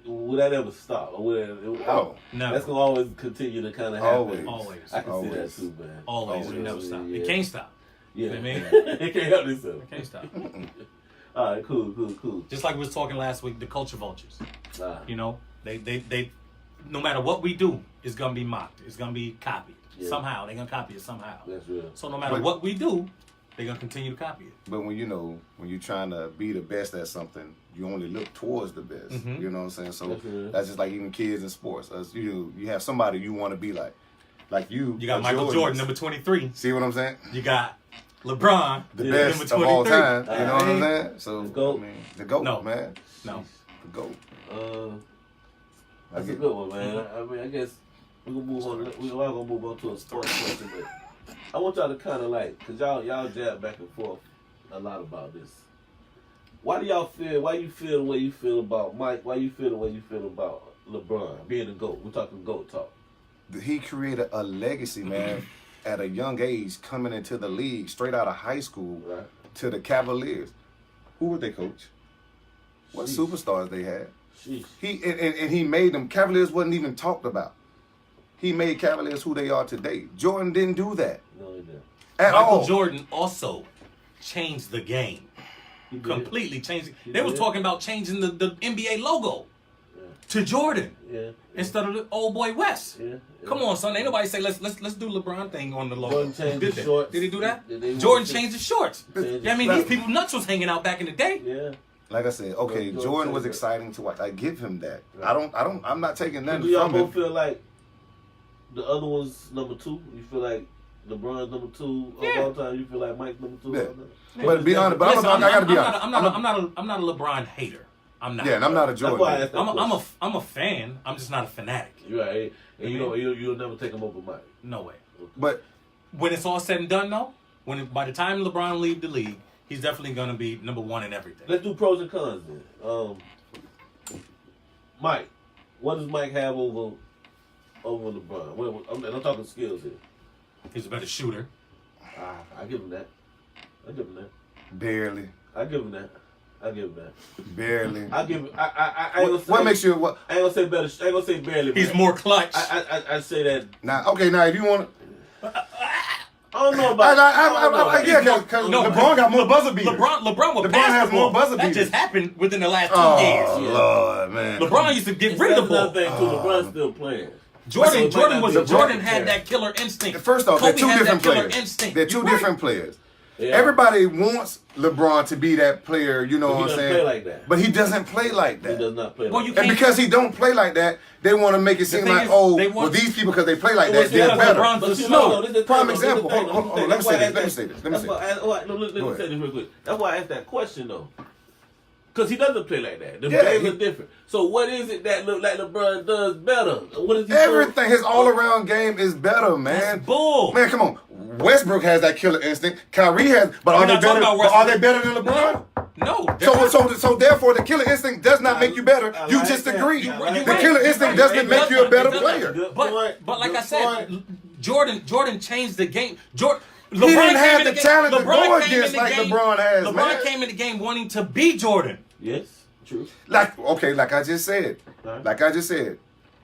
Would that ever stop? Or would it, no. That's gonna always continue to kind of happen. Always. I can see that too, man. Always. It never stop. Yeah. It can't stop. Yeah, You know what I mean? It can't help itself. It can't stop. All right, cool. Just like we was talking last week, the culture vultures. They no matter what we do, it's gonna be mocked. It's gonna be copied. Yeah. Somehow they're gonna copy it somehow. That's real. So no matter what we do, they're gonna continue to copy it. But when you're trying to be the best at something, you only look towards the best. Mm-hmm. You know what I'm saying? So that's just like even kids in sports. You have somebody you want to be like. Like you. You got Michael Jordan, number 23. See what I'm saying? You got LeBron, the best number 23. of all time. You know what I'm saying? So the GOAT. The GOAT, No. man. No. The GOAT. That's a good one, man. I mean, I guess we're gonna move on. We are gonna move on to a sports question, but I want y'all to kind of cause y'all jab back and forth a lot about this. Why you feel the way you feel about Mike? Why you feel the way you feel about LeBron being the GOAT? We're talking GOAT talk. He created a legacy, man, at a young age, coming into the league straight out of high school to the Cavaliers. Who would they coach? What superstars they had? Sheesh. He made them. Cavaliers wasn't even talked about. He made Cavaliers who they are today. Jordan didn't do that. No, he didn't. Michael Jordan also changed the game. Completely changed it. They was talking about changing the NBA logo to Jordan instead of the old boy West. Come on, son. Ain't nobody say let's do LeBron thing on the logo. Jordan changed the shorts. Did he do that? Jordan changed the shorts. I mean, these people nuts was hanging out back in the day. Yeah. Like I said, okay, Jordan was exciting to watch. I give him that. Right. I'm not taking nothing Do y'all from him. both feel like the other one's number 2? You feel like LeBron's number 2 of all time? You feel like Mike's number 2? Yeah. But be honest, I gotta be honest. I'm not a LeBron hater. I'm not. Yeah, and I'm not a Jordan. I'm a fan. I'm just not a fanatic. You're right. And you'll never take him over Mike. No way. But when it's all said and done, though, by the time LeBron leaves the league, he's definitely gonna be number 1 in everything. Let's do pros and cons then. Mike, what does Mike have over LeBron? And I'm talking skills here. He's a better shooter. I give him that. barely. I give him that. Barely. I give him. I ain't gonna say. What makes you what? I ain't gonna say better. I ain't gonna say barely. He's more clutch. I say that. Now, okay, now if you want to. I don't know about. Because LeBron got more buzzer beaters. LeBron has more buzzer beaters. That just happened within the last 2 years. Oh, Lord, man. LeBron used to get rid of the ball. Thing too. LeBron's still playing. Jordan had that killer instinct. First off, they're Kobe two had different that killer players. instinct. They're two different players. Yeah. Everybody wants LeBron to be that player, you know what I'm saying? Play like that. But he doesn't play like that. He does not play Well, like And because he don't play like that, they want to make it seem like, these people, because they play like that, they're better. No, prime example. Hold on, let me say this. Let me say this real quick. That's why I asked that question, though. Because he doesn't play like that. The games are different. So what is it that look like LeBron does better? What is he Everything. His all-around game is better, man. That's bull. Man, come on. Westbrook has that killer instinct. Kyrie has, but are they better than LeBron? No. So therefore, the killer instinct does not make you better. You just agree. The killer instinct doesn't make you a better player. But like I said, Jordan changed the game. He didn't have the talent to go against like LeBron has, man. LeBron came in the game wanting to be Jordan. Yes, true. Like I just said,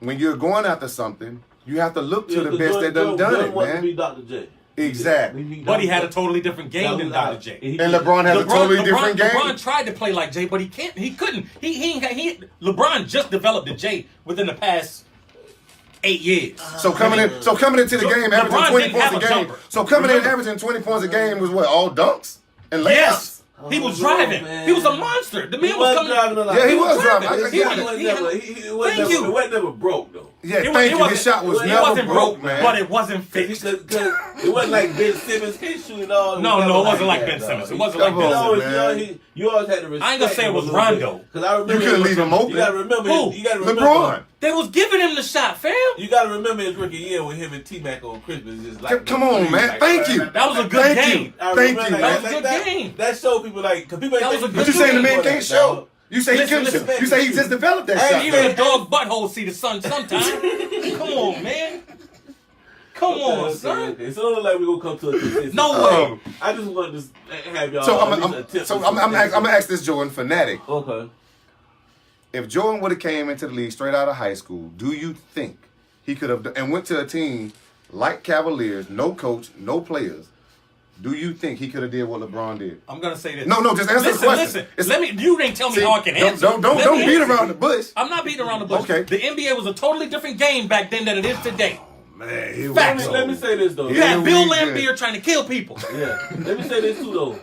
when you're going after something, you have to look to the best that done it, man. To be Dr. J. Exactly. But he had a totally different game than Dr. J. And LeBron has a totally different game. LeBron tried to play like Jay, but he can't. He couldn't. LeBron just developed the J within the past 8 years. So coming into the game, averaging 20 points a game. So coming in averaging 20 points a game was what? All dunks and layups? Yes. He was driving. He was a monster. The man was coming. Yeah, he was driving. It wasn't never broke though. Yeah, thank you. His shot was never broke, man. But it wasn't fixed. It wasn't like Ben Simmons hit shooting all. No, it wasn't like Ben Simmons. It wasn't like Ben Simmons. You always had to respect. I ain't gonna say it was Rondo. Because I remember you couldn't leave him open. You gotta remember. Who? You gotta remember LeBron. They was giving him the shot, fam. You gotta remember his rookie year with him and T-Mac on Christmas. Just like Come on, man. Thank you. That was a good game. Thank you, man. That was a good game. That showed people because people. That was a good But you saying the man can't show? You say he couldn't show? You say he just developed that shot? Even a dog butthole see the sun sometime. Come on, man. Come on, son. Okay. So it looks like we're gonna come to a consensus. No way. I just wanted to have y'all. So I'm gonna ask this Jordan fanatic. Okay. If Jordan would have came into the league straight out of high school, do you think he could have and went to a team like Cavaliers, no coach, no players? Do you think he could have did what LeBron did? I'm gonna say this. No, just answer the question. Listen. You didn't tell me how I can answer. Don't beat around the bush. I'm not beating around the bush. Okay. The NBA was a totally different game back then than it is today. Man, here Facts. Let me say this though. You had Bill Laimbeer trying to kill people. Yeah. Let me say this too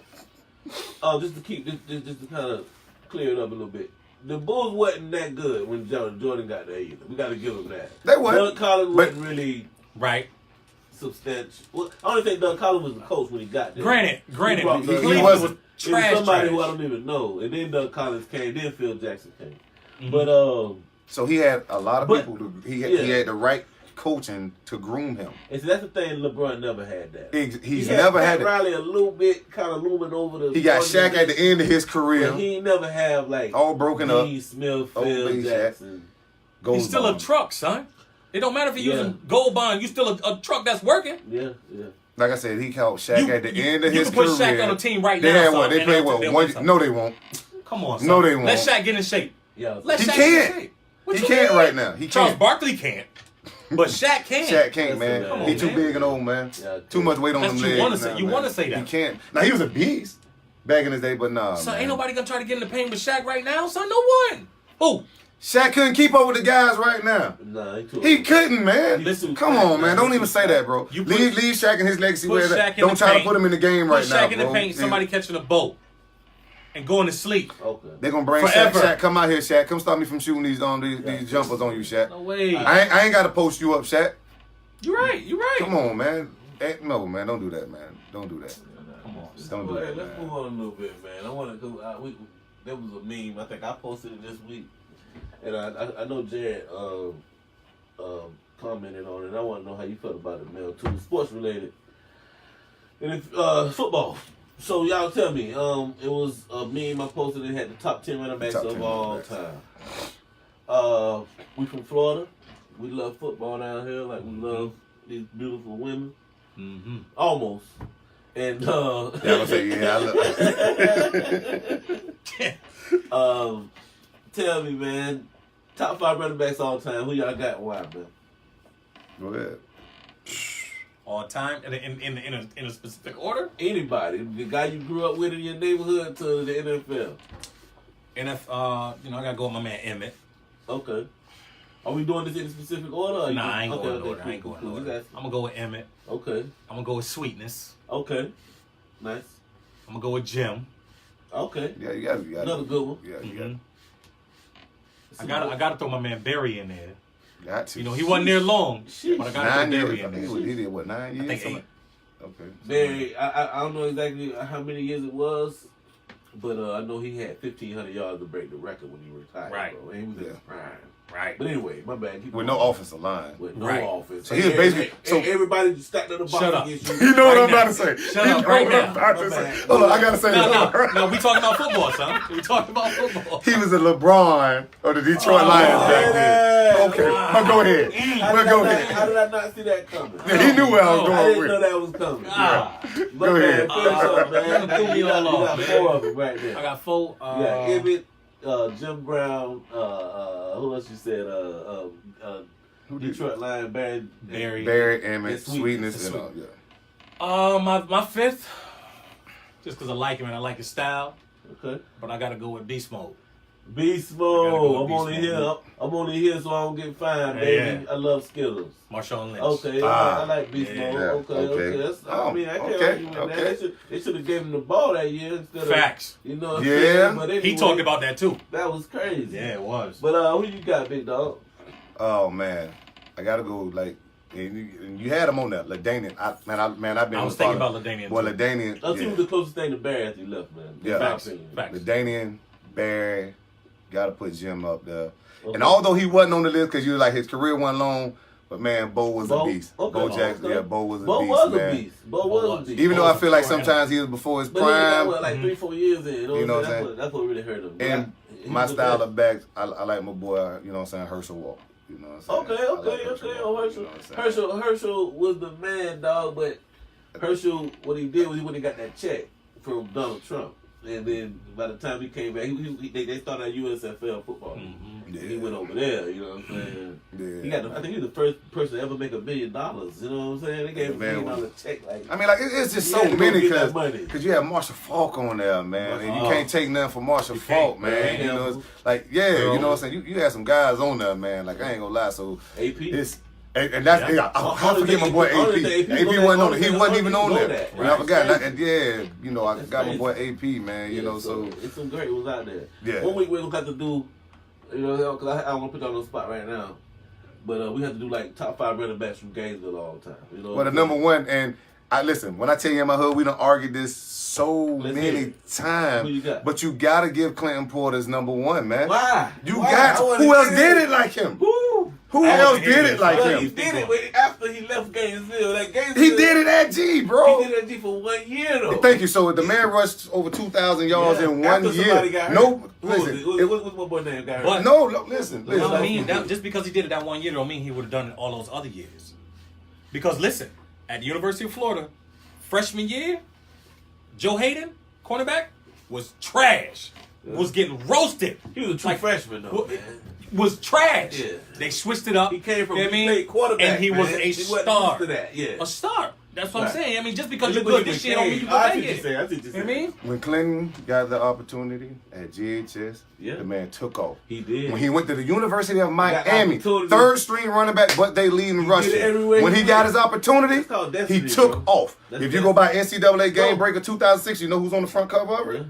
though. Just to keep just to kind of clear it up a little bit. The Bulls wasn't that good when Jordan got there either. We got to give him that. They weren't. Doug Collins wasn't really right. Substantial. Well, I only think Doug Collins was the coach when he got there. Granted, he wasn't. Trash. Somebody who I don't even know. And then Doug Collins came. Then Phil Jackson came. Mm-hmm. But so he had a lot of people. He had the right coaching to groom him. And so that's the thing. LeBron never had that. He's never had it. Riley a little bit kind of looming over the. He got Shaq at the end of his career. But he ain't never have like all broken up. Smith, Phil Jackson. He's still a truck, son. It don't matter if you're using Gold Bond. You still a truck that's working. Yeah. Like I said, he helped Shaq at the end of his career. You can put Shaq on a team right now. They had what? They played what? One? No, they won't. Come on, son. No, they won't. Let Shaq get in shape. Yeah. Let he Shaq can't. Get in shape. What he can't right now. He Charles can't. Barkley can't. But Shaq can. Shaq can't, man. Come on, He too big and old, man. Yeah, too much weight on them legs. You want to say that. He can't. Now, he was a beast back in his day, but nah, So man. ain't nobody going to try to get in the paint with Shaq right now, son? No one. Who? Shaq couldn't keep up with the guys right now. Nah, he couldn't, man. Come on, man. Don't even say that, bro. Leave Shaq and his legacy where that. Don't try to put him in the game right now, Shaq in the paint, somebody catching a boat and going to sleep. Okay. They're going to bring Shaq. Come out here, Shaq. Come stop me from shooting these jumpers on you, Shaq. No way. I ain't got to post you up, Shaq. You're right. Come on, man. No, man. Don't do that, man. Don't do that. Come on. Don't do that, Let's move on a little bit, man. I want to go. There was a meme. I think I posted it this week. And I know Jarrett commented on it. And I want to know how you felt about it, Mel, too. Sports related. And football. So y'all tell me. It was a meme I posted. It had the top 10 running backs of all time. We from Florida. We love football down here. Like we love these beautiful women. Mm-hmm. Almost. And I say, yeah, I love tell me, man, top 5 running backs all time. Who y'all got? Why, man? Go ahead. All time in a specific order? Anybody, the guy you grew up with in your neighborhood to the NFL. I gotta go with my man Emmett. Okay. Are we doing this in a specific order? Nah, I ain't going in order. I ain't going in order. I'm gonna go with Emmett. Okay. I'm gonna go with Sweetness. Okay. Nice. I'm gonna go with Jim. Okay. Yeah, you got another good one. Yeah, you got. I gotta throw my man Barry in there. Got to. He wasn't there long, but I gotta throw Barry in there. He did what, 9 years? I think 8. Okay. Barry, I don't know exactly how many years it was, but I know he had 1,500 yards to break the record when he retired. Right. Bro. And he was in his prime. Right. But anyway, my bad. With no offensive line. With no offense. So he was basically... everybody stacked on the box against you. You know what I'm about to say. Shut up right now. Hold on, I got to say this. No, we talking about football, son. We talking about football. He was a LeBron of the Detroit Lions back then. Okay, but go ahead. How did I not see that coming? He knew where I was going I didn't with. know that was coming. Go ahead. Man. You got 4 of them right there. I got 4. Yeah, Emmett, Jim Brown, who else you said? Detroit Lion, Barry, Emmett, Sweetness, and all. Yeah. My 5th, just because I like him and I like his style. Okay. But I gotta go with Beast Mode. Beast Mode. I'm only here so I don't get fined, baby. Yeah. I love Skittles. Marshawn Lynch. Okay, I like Beast Mode. Yeah. Okay. I can't argue with that. They should have given him the ball that year instead of facts. You know what I'm saying? But anyway, he talked about that too. That was crazy. Yeah, it was. But who you got, big dog? Oh man, I gotta go and you had him on there, LaDainian. I've been. I was thinking about LaDainian. Well, LaDainian. He was the closest thing to Barry after he left, man. Yeah, facts. LaDainian, Barry, gotta put Jim up there. Okay. And although he wasn't on the list because you like his career wasn't long, but man, Bo was a beast. Okay. Bo Jackson, Bo was a beast. Bo was a beast. Even though I feel like sometimes he was before his prime. But like 3-4 years in. You know what I'm saying? That's what really hurt him. And my style of backs, I like my boy, you know what I'm saying, Herschel Walker. You know what I'm saying? Okay. Oh, Herschel was the man, dog. But Herschel, what he did was he went and got that check from Donald Trump. And then by the time he came back, they started USFL football. Mm-hmm. Yeah. He went over there, you know what I'm saying? Yeah. He got I think he was the first person to ever make $1 million. You know what I'm saying? They gave him $1 million check. Like, I mean, like it's just so many because you have Marshall Falk on there, man, and you can't take nothing from Marshall Falk, man. You know, like you know what I'm saying. You had some guys on there, man. Like I ain't gonna lie, so AP. And that's I forget my boy AP. AP wasn't on it. He wasn't even on there. I forgot. And you know, I got my boy AP, man. You know, so it's some great ones out there. Yeah. 1 week we're gonna have to do, you know, because I don't want to put you on the spot right now, but we have to do like top 5 running backs from Gainesville all the time. You know. Well, the number one, and I listen. When I tell you in my hood, we done argued this so many times. Who you got? But you gotta give Clinton Porter's number one, man. Why? You got who else did it like him? Who else did it like him? He did it after he left Gainesville. He did it at G, bro. He did it at G for 1 year, though. Thank you. So the man rushed over 2,000 yards in 1 year. No, listen. What's my boy name? Listen. I mean, just because he did it that 1 year don't mean he would have done it all those other years. Because listen, at the University of Florida, freshman year, Joe Hayden, cornerback, was trash. Was getting roasted. He was a true freshman, though, man. Was trash. Yeah. They switched it up. He came from played quarterback, and he was a star. Yeah. A star. That's what I'm saying. I mean, just because you're you're good this year don't mean you go back yet. I see what you're saying. You know what I mean? When Clinton got the opportunity at GHS, the man took off. He did. When he went to the University of Miami, third string running back, but they leading rushing. When he got his opportunity, he took off. If you go by NCAA Game Breaker 2006, you know who's on the front cover of it?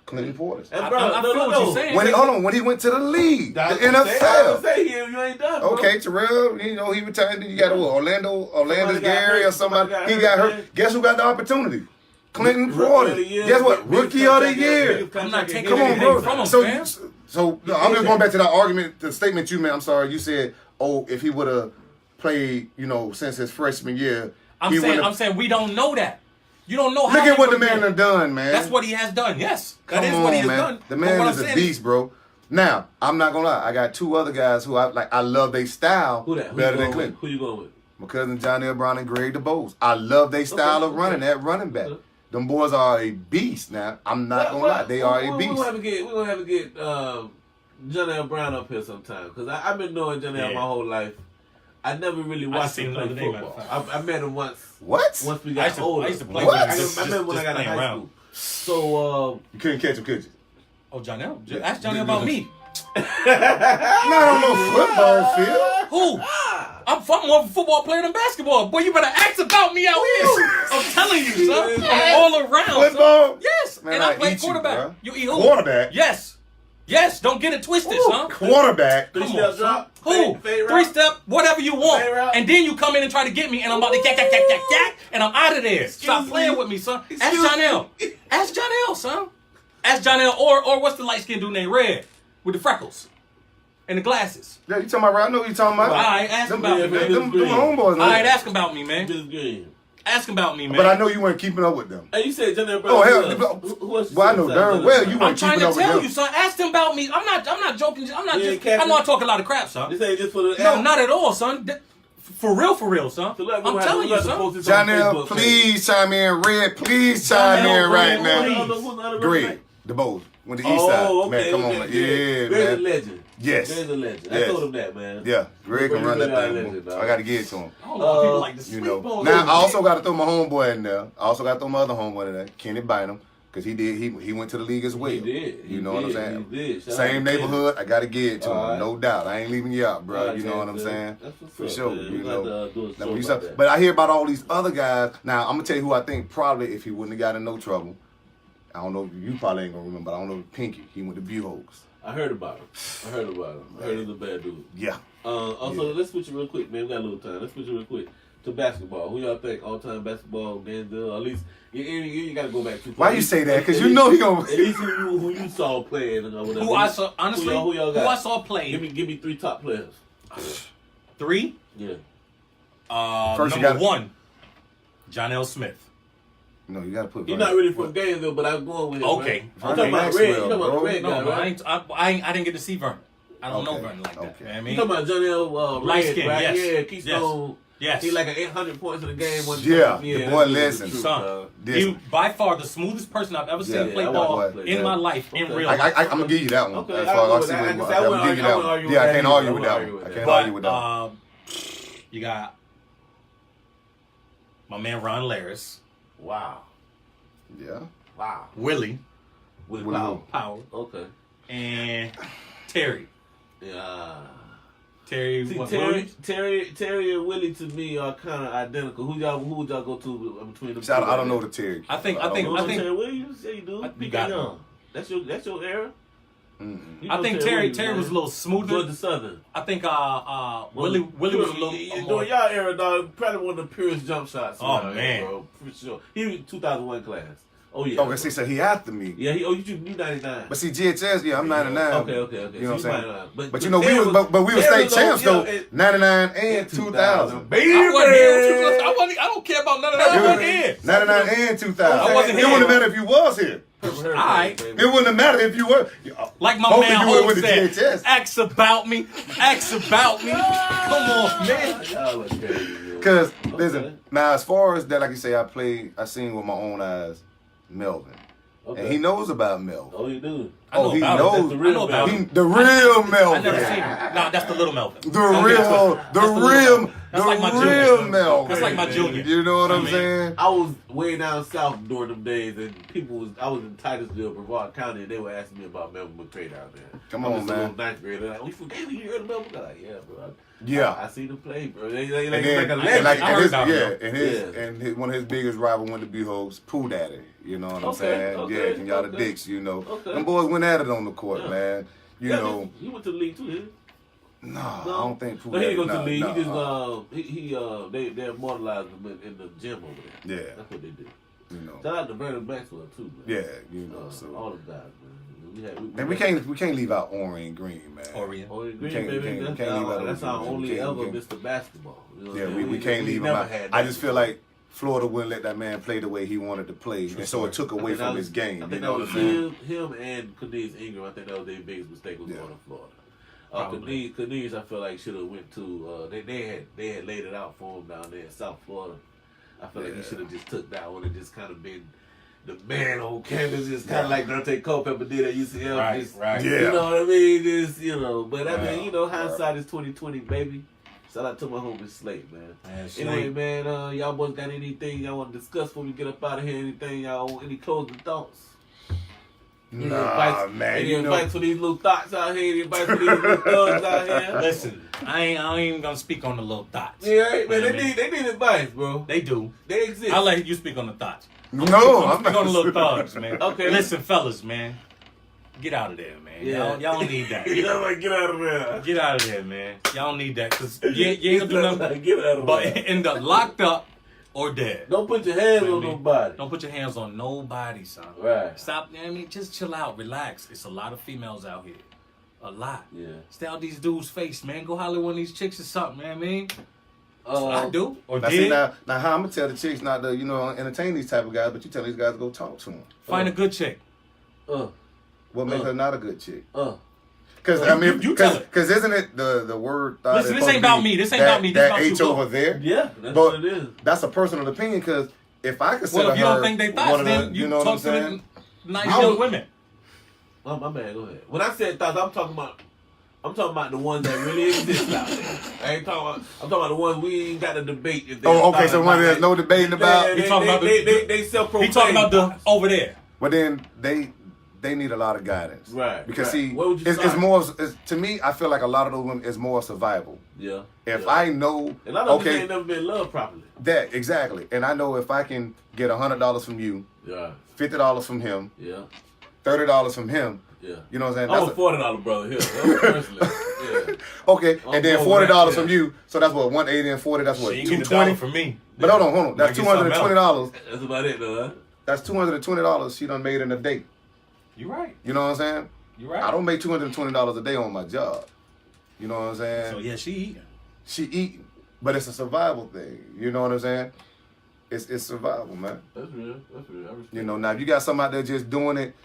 Clinton Portis. I feel what you're saying. When he went to the league, the NFL. You ain't done, bro. Okay, Terrell, you know, he retired. Then you got Orlando Gary or somebody. He got hurt. Guess who got the opportunity? Clinton Portis. Guess what? Rookie of the year. I'm not taking anything from him, So I'm just going back to that argument, the statement you made. I'm sorry. You said, if he would have played, you know, since his freshman year. I'm saying we don't know that. You don't know how. Look at what the man has done, man. That's what he has done. Yes, that is what he has done. The man is a beast, bro. Now, I'm not gonna lie. I got 2 other guys who I love their style better than Clinton. Who you going with? My cousin John L. Brown and Greg DeBose. I love their style of running, that running back. Them boys are a beast. Now, I'm not gonna lie. They are a beast. We're gonna have to get John L. Brown up here sometime because I've been knowing John L. my whole life. I never really watched him play football. I met him once. What? Once we got older. I used to play with him. I remember when I got in high school. So you couldn't catch him, could you? Oh, John L. Ask John L. about me. Not on no football field. Who? I'm more of a football player than basketball. Boy, you better ask about me out here. I'm telling you, son. I'm all around. Football? Son. Yes. Man, and I play quarterback. You eat who? Quarterback? Yes, don't get it twisted, son. Quarterback. 3-step drop. Who? 3-step, whatever you want. And then you come in and try to get me, and I'm about to yak, and I'm out of there. Stop playing with me, son. Ask John L. Ask John L, son. Ask John L. Or what's the light-skinned dude named Red with the freckles and the glasses? Yeah, you talking about right? I know who you talking about. All right, ask him about me, man. Them homeboys. All right, ask him about me, man. Ask him about me, man. But I know you weren't keeping up with them. Hey, you said John L. Brown. Oh, hell. Well, I know darn well you weren't keeping up with them. I'm trying to tell you, son. Ask him about me. I'm not joking. I know I talk a lot of crap, son. This ain't just for the... No, not at all, son. For real, son. I'm telling you, son. John L., please chime in. Red, please chime in right now. Greg, DeBose. When the east side. Man, come on, man. Yeah, Greg's man. a legend. Yes. Greg's a legend. I told him that, man. Yeah, Greg can run that thing. I got to give it to him. I don't know people like this. You know. Now, I also got to throw my homeboy in there. I also got to throw my other homeboy in there, Kenny Bynum, because he went to the league as well. He did. You know what I'm saying? He did. Same neighborhood. I got to give it to him. Right. No doubt. I ain't leaving you out, bro. Right, you know what I'm saying? That's For sure. You know. But But I hear about all these other guys. Now, I'm going to tell you who I think probably, if he wouldn't have got in no trouble, I don't know, you probably ain't going to remember, I don't know, Pinky. He went to Buhokes. I heard about him. I heard he's a bad dude. Yeah. Also, let's switch it real quick, man. We got a little time. Let's switch it real quick to basketball. Who y'all think all-time basketball Gainesville? At least you got to go back too far. Why you say that? Because you know he gonna. At least who you saw playing or whatever. Who I saw honestly. Who y'all got? Who I saw play. Give me 3 top players. 3. Yeah. First number 1, John L. Smith. No, you gotta put. He's not really from Gainesville, but I'm going with him. Okay. I'm talking about Red. You talking about the Red guy, No, right? I didn't get to see Vernon. I don't know nothing like that. Okay. You know what I mean? You talking about Johnny light Red, skin, right? yes. Yeah, Keystone. Yes. He like 800 points in the game one time. Yeah, the boy listen. Son, you by far the smoothest person I've ever seen play ball in my life, in real life. I'm going to give you that one. Okay, as far as I give you that one. Yeah, I can't argue with that one. I can't argue with that one. You got my man Ron Laris. Wow. Yeah. Wow. Willie Powell. Okay. And Terry. Yeah. Terry. See, Terry and Willie to me are kind of identical. Who would y'all go to between them? I don't know the Terry. I think. Terry Williams. Yeah, you do. You got young. That's your era. Mm-hmm. I think Terry was a little smoother. Georgia Southern. I think Willie was a little more. During y'all era, dog, probably one of the purest jump shots. Oh man, era, bro, for sure. He was 2001 class. Oh yeah. Okay, see, so he after me. Yeah, you 99. But see, GHS, yeah, I'm 99. Okay. You know what I'm saying? 99. But you know, we were state champs though. 99 and 2000. Baby, I wasn't here. I don't care about none of that. I wasn't here. 99 and 2000. I wasn't It here. wouldn't matter if you was here. Alright. It wouldn't have mattered if you were. Like my Both man of you Hope went to said, GHS. ask about me. Come on, man. Y'all look crazy. Because listen, now as far as that, like you say, I seen with my own eyes, Melvin. Okay. And he knows about Melvin. Oh, you do. He about knows. him. I know about him. The real I Melvin. never seen him. No, that's the little Melvin. The real That's like my real junior. Melvin. That's like my junior. You know what I'm mean, saying? I was way down south during them days, and I was in Titusville, Brevard County, and they were asking me about Melvin McCray down there. Come I on, was a man. little ninth grader. Like, we forget you heard of Melvin? I'm like, yeah, bro. Yeah. I see them play, bro. They And like then, a legend. I heard about him. and one of his biggest rivals went to be hoes, Pooh Daddy. You know what I'm Okay, saying? okay, Yeah, Kenyatta okay. Dix, you know. Okay. Them boys went at it on the court, Yeah. man. You Yeah, know. he went to the league too, didn't he? No, I don't think Pooh No, he Daddy. didn't go to the league. no. He just they immortalized him in the gym over there. Yeah. That's what they did. You know. Shout out to Vernon Maxwell too, man. Yeah, you know. So. All the guys, man. And we can't leave out Orion Green, man. Orion. Green, can't- baby. we can't That's leave out that's those our guys. only We can't- ever we can't- Mr. Basketball. You know what Yeah, I'm saying? we can't leave him never out. had I that just feel before. like Florida wouldn't let that man play the way he wanted to play, and so it took away I think from that his game. I You think know that what was I'm saying? him and Kaniz Ingram. I think that was their biggest mistake was Yeah. going to Florida. Probably. Kaniz, I feel like should have went to. They had laid it out for him down there in South Florida. I feel like he should have just took that one and just kind of been the man on campus, just kind of like Dante Culpepper did at UCF. Right, just, right. Yeah. You know what I mean? Just but I mean, Yeah. hindsight is 20/20, baby. Shout out to my homie Slate, man. Man, Anyway, man, y'all boys got anything y'all want to discuss before we get up out of here? Anything y'all any closing thoughts? Any Nah, man. Any You know, advice for these little thoughts out here? Any advice for these little thugs out here? Listen, I ain't even gonna speak on the little thoughts. Yeah, right, man. You know what I They need advice, bro. They do. They exist. I'll let you speak on the thoughts. no, I'm speaking on the little thugs, man. Okay. Listen, fellas, man. Get out of there, man. Yeah. Y'all don't need that. You know, like, get out of there. Get out of there, man. Y'all don't need that because you ain't gonna do nothing. Get out of But there. end up locked up or dead. Don't put your hands on Baby. nobody. Don't put your hands on nobody, son. Right. Stop. I mean, just chill out, relax. It's a lot of females out here. A lot. Yeah. Stay out these dudes' face, man. Go holler at one of these chicks or something, man. I mean, that's what I do. Or now, did. see, now how I'm gonna tell the chicks not to, entertain these type of guys, but you tell these guys to go talk to them. Find a good chick. What makes her not a good chick? Because Well, you tell it. because isn't it the word? Thought Listen, is this ain't supposed to about be me. This ain't that- about me. This that about you, H bro. over there. Yeah, that's But what it is. that's a personal opinion. Because if I consider Well, if you her don't think they one thoughts, of then the, you know what talk I'm to saying? the nice I young would- women. Oh, my man, go ahead. When I said thoughts, I'm talking about the ones that really exist out there. I'm talking about the ones we ain't got a debate. If Oh, okay. So one there's no debating about. They, talking about they self-proclaim. He talking about the over there. But then they need a lot of guidance, Right, Because right. see, Where would you it's start? more to me. I feel like a lot of those women is more survival. Yeah. If yeah. I know, A lot of them okay, ain't never been loved properly. that exactly, and I know if I can get $100 from you, Yeah. $50 from him, Yeah. $30 from him. Yeah. You know what I'm saying? I'm a That's $40 brother here. Personally. Yeah. okay, I'm and then cool with $40 that, from yeah. you. So that's what 180 and 40. That's what Shit, you get $1 $220 from me. But hold on. That's Might get something $220. That's about it, though, huh? That's $220 she done made in a day. You right. You know what I'm saying? You right. I don't make $220 a day on my job. You know what I'm saying? So yeah, she eating. She eating, but it's a survival thing. You know what I'm saying? It's survival, man. That's real. That's real. I respect You know, now if you got somebody out there just doing it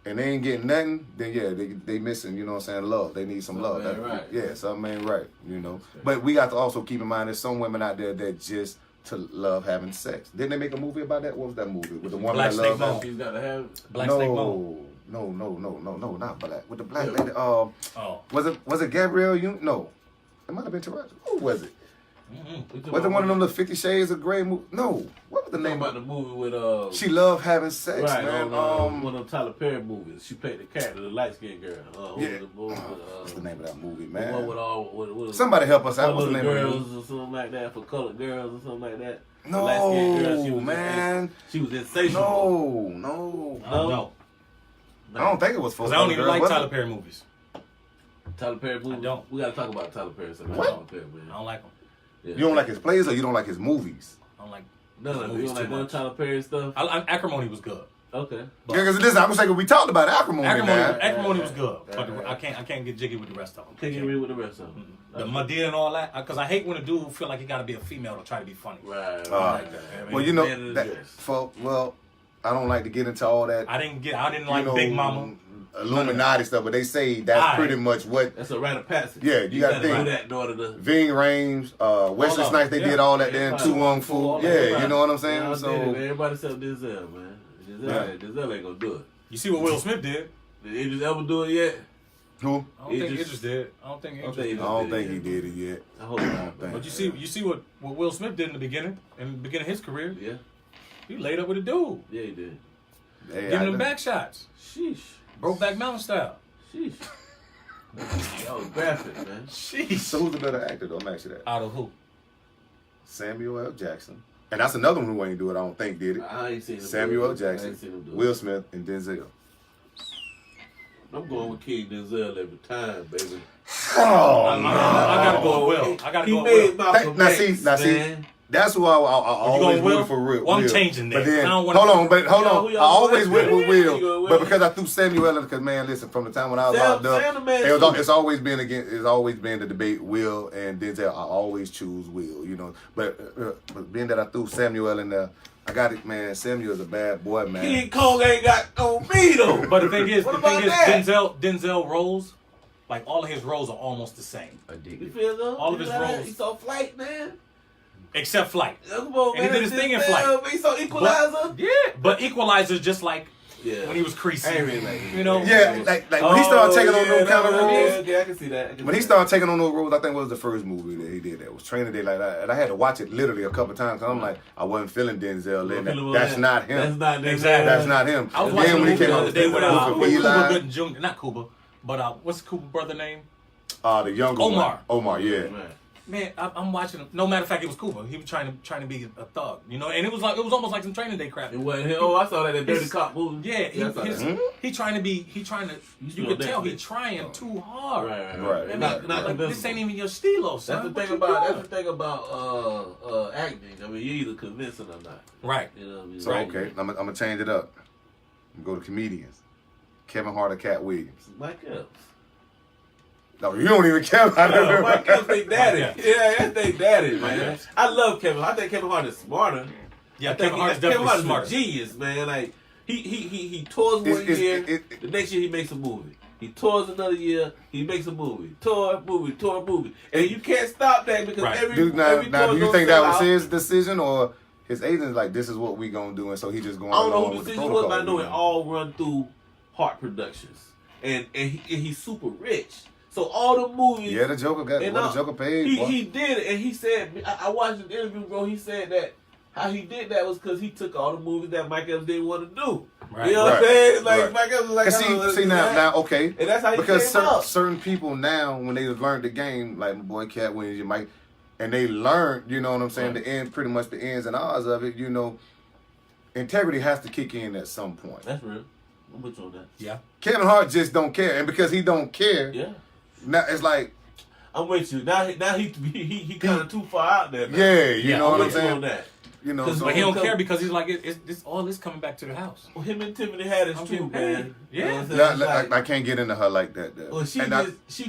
and they ain't getting nothing, then yeah, they missing, you know what I'm saying, love. They need some love. Right. Yeah, something ain't right, you know. But we got to also keep in mind there's some women out there that just to love having sex. Didn't they make a movie about that? What was that movie? With the woman Black that Snake loved Bone. She's got to have Black Snake Bone. No, not black. With the black lady. Was it Gabrielle Union? No. It might have been Taraji. Who was it? Mm-hmm. Was it one of them little 50 Shades of Grey movie? No. What was the name about the movie with She loved having sex, right, man. one of them Tyler Perry movies. She played the character, the light skinned girl. What's the name of that movie, The man? one with all Somebody help us out. What's the name of girls the movie? or something like that, for colored girls or something like that. No, light-skinned girl, she was man. She was insatiable. No. No. I don't think it was for Because I don't even like Tyler Perry movies. Tyler Perry movies? I don't. We got to talk about Tyler Perry. What? Tyler Perry, man. I don't like them. Yeah. You don't like his plays or you don't like his movies? I don't like No, you movies don't too like none much. Tyler Perry stuff? Acrimony was good. Okay. Yeah, because listen, I'm saying we talked about acrimony, man. Acrimony was good, but I can't get jiggy with the rest of them. Can't get real with the rest of them. The Madea and all that, because I hate when a dude feel like he got to be a female to try to be funny. Right. Well, you know, I don't like to get into all that. I didn't like Big Mama. Illuminati stuff, but they say that's pretty much what. That's a rite of passage. Yeah, you got to do think. that in order to. Ving Rhames, Wesley Snipes, they did all that there in Tu Wong Fu. Yeah, you know what I'm saying? Yeah, So everybody except Denzel, man. Denzel ain't gonna do it. You see what Will Smith did? Did Idris ever do it yet? who? I don't think Idris did. I don't think Idris did. I don't think he did it yet. I hope not. But you see what Will Smith did in the beginning of his career? Yeah. He laid up with a dude. Yeah, he did. Giving him back shots. Sheesh. Brokeback Mountain style. Sheesh. That was graphic, man. Sheesh. So who's the better actor though? I'm asking that. Out of who? Samuel L. Jackson. And that's another one who ain't do it, I don't think, did it. I ain't seen him. Samuel L. Jackson, I ain't seen him do it. Will Smith, and Denzel. I'm going with King Denzel every time, baby. Oh, I gotta go with Will. I gotta He go made with Will. Malcolm X, now see, man. that's who I always going Will? went for real. Well, I'm Will. changing that. But then, I don't hold wanna- on. who y'all I always going went with with? Will, You going with but Will? because I threw Samuel in, because man, listen, from the time when I was Sam- locked up, Sam the man it's always been the debate Will and Denzel. I always choose Will, you know. But being that I threw Samuel in there, I got it, man. Samuel's a bad boy, man. King Kong ain't got on me though. But the thing is, What about that? Denzel roles, like all of his roles are almost the same, You feel though? All of his roles. He saw Flight, man. except Flight. Come on, And he man. did his thing in Denzel, Flight. man. He saw Equalizer. But Equalizer's just like Yeah. when he was creasy. I ain't really like it. You know? Yeah, like when he started taking on those kind of roles. Yeah, I can see that. When he started taking on those roles, I think it was the first movie that he did that was Training Day like that. And I had to watch it literally a couple times. I'm like, I wasn't feeling Denzel in that. That's not him. That's not Denzel. Exactly. That's not him. I was And watching then a when he movie came the out other day with with Cuba Eli, Gooding Jr. Not Cuba, but what's Cuba's brother name? the younger Omar. one. Omar, yeah. Man, I'm watching him. No matter of fact, it was Cuba. He was trying to be a thug, you know, and it was almost like some Training Day crap. It wasn't him. Oh, I saw that in Dirty Cop movie. Yeah, I saw that. he trying to. You could tell he trying too hard. Right. Man, Not like, this convincing. ain't even your stilo, son. That's the thing about acting. I mean, you either convincing or not. Right. You know what I mean? So okay, I'm gonna change it up. Go to comedians. Kevin Hart or Cat Williams. Mike Epps. No, you don't even care about him. Mike Epps think daddy. Yeah. Yeah, that's they daddy, man. Epps. I love Kevin. I think Kevin Hart is smarter. Yeah, I think Kevin Hart's definitely Kevin smarter. Hart is a genius, man. Like he tours one year. The next year he makes a movie. He tours another year. He makes a movie. Tour movie. And you can't stop that because Right. every Dude, now, tour do you gonna think that sell was out. his decision or his agent's like, this is what we gonna do, and so he just going I don't know along who with the the decision was, protocol? but I know it all run through Hart Productions, and he's super rich. So all the movies, Yeah, the Joker got and what the Joker paid. he did it, and he said, I watched an interview, bro. He said that how he did that was because he took all the movies that Mike Epps didn't want to do. Right. You know what I'm saying? Like Right. Mike Epps was like, Cause I don't know, see now, okay. and that's how he Because came up. certain people now, when they learned the game, like my boy Cat Williams, you might, and they learned, you know what I'm saying, Right. the end, pretty much the ins and outs of it. You know, integrity has to kick in at some point. That's real. I'm with you on that. Yeah. Kevin Hart just don't care, and because he don't care, Yeah. now it's like, I'm with you. Now he kind of too far out there. Now. yeah, you Yeah, know I'm what I'm with you on saying. that. You know, so but he don't care because he's like, it's all this coming back to the house. Well, him and Tiffany had it too, man. Yeah. You know I can't get into her like that. Well, she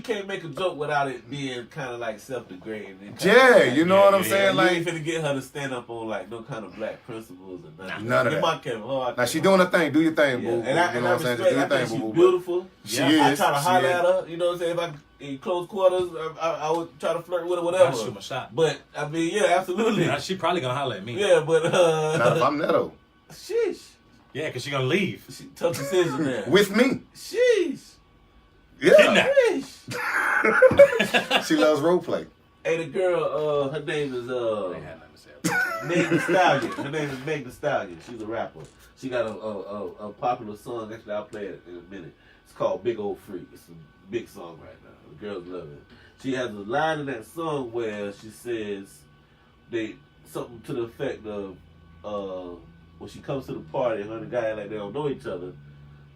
can't make a joke without it being kind of like self-degrading. Yeah, you know what I'm saying? You Like, ain't finna get her to stand up on like no kind of black principles or nothing. None of that. Now she doing her thing. Do your thing, boo. And I respect. I think she's beautiful. She is. I try to holler at her. You know what I'm saying? If I in close quarters, I would try to flirt with her, whatever. I'll shoot my shot. But I mean, yeah, absolutely. Now, she probably gonna holler at me. Yeah, but not if I'm Neto. Sheesh. Yeah, because she gonna leave. Tough decision there. With me. Sheesh. Yeah. Sheesh. She loves role play. Hey, the girl, her name is Meg Thee Stallion. Her name is Meg Thee Stallion. She's a rapper. She got a popular song. Actually, I'll play it in a minute. It's called Big Old Freak. It's a big song right now. The girls love it. She has a line in that song where she says something to the effect of when she comes to the party, her and the guy like they don't know each other,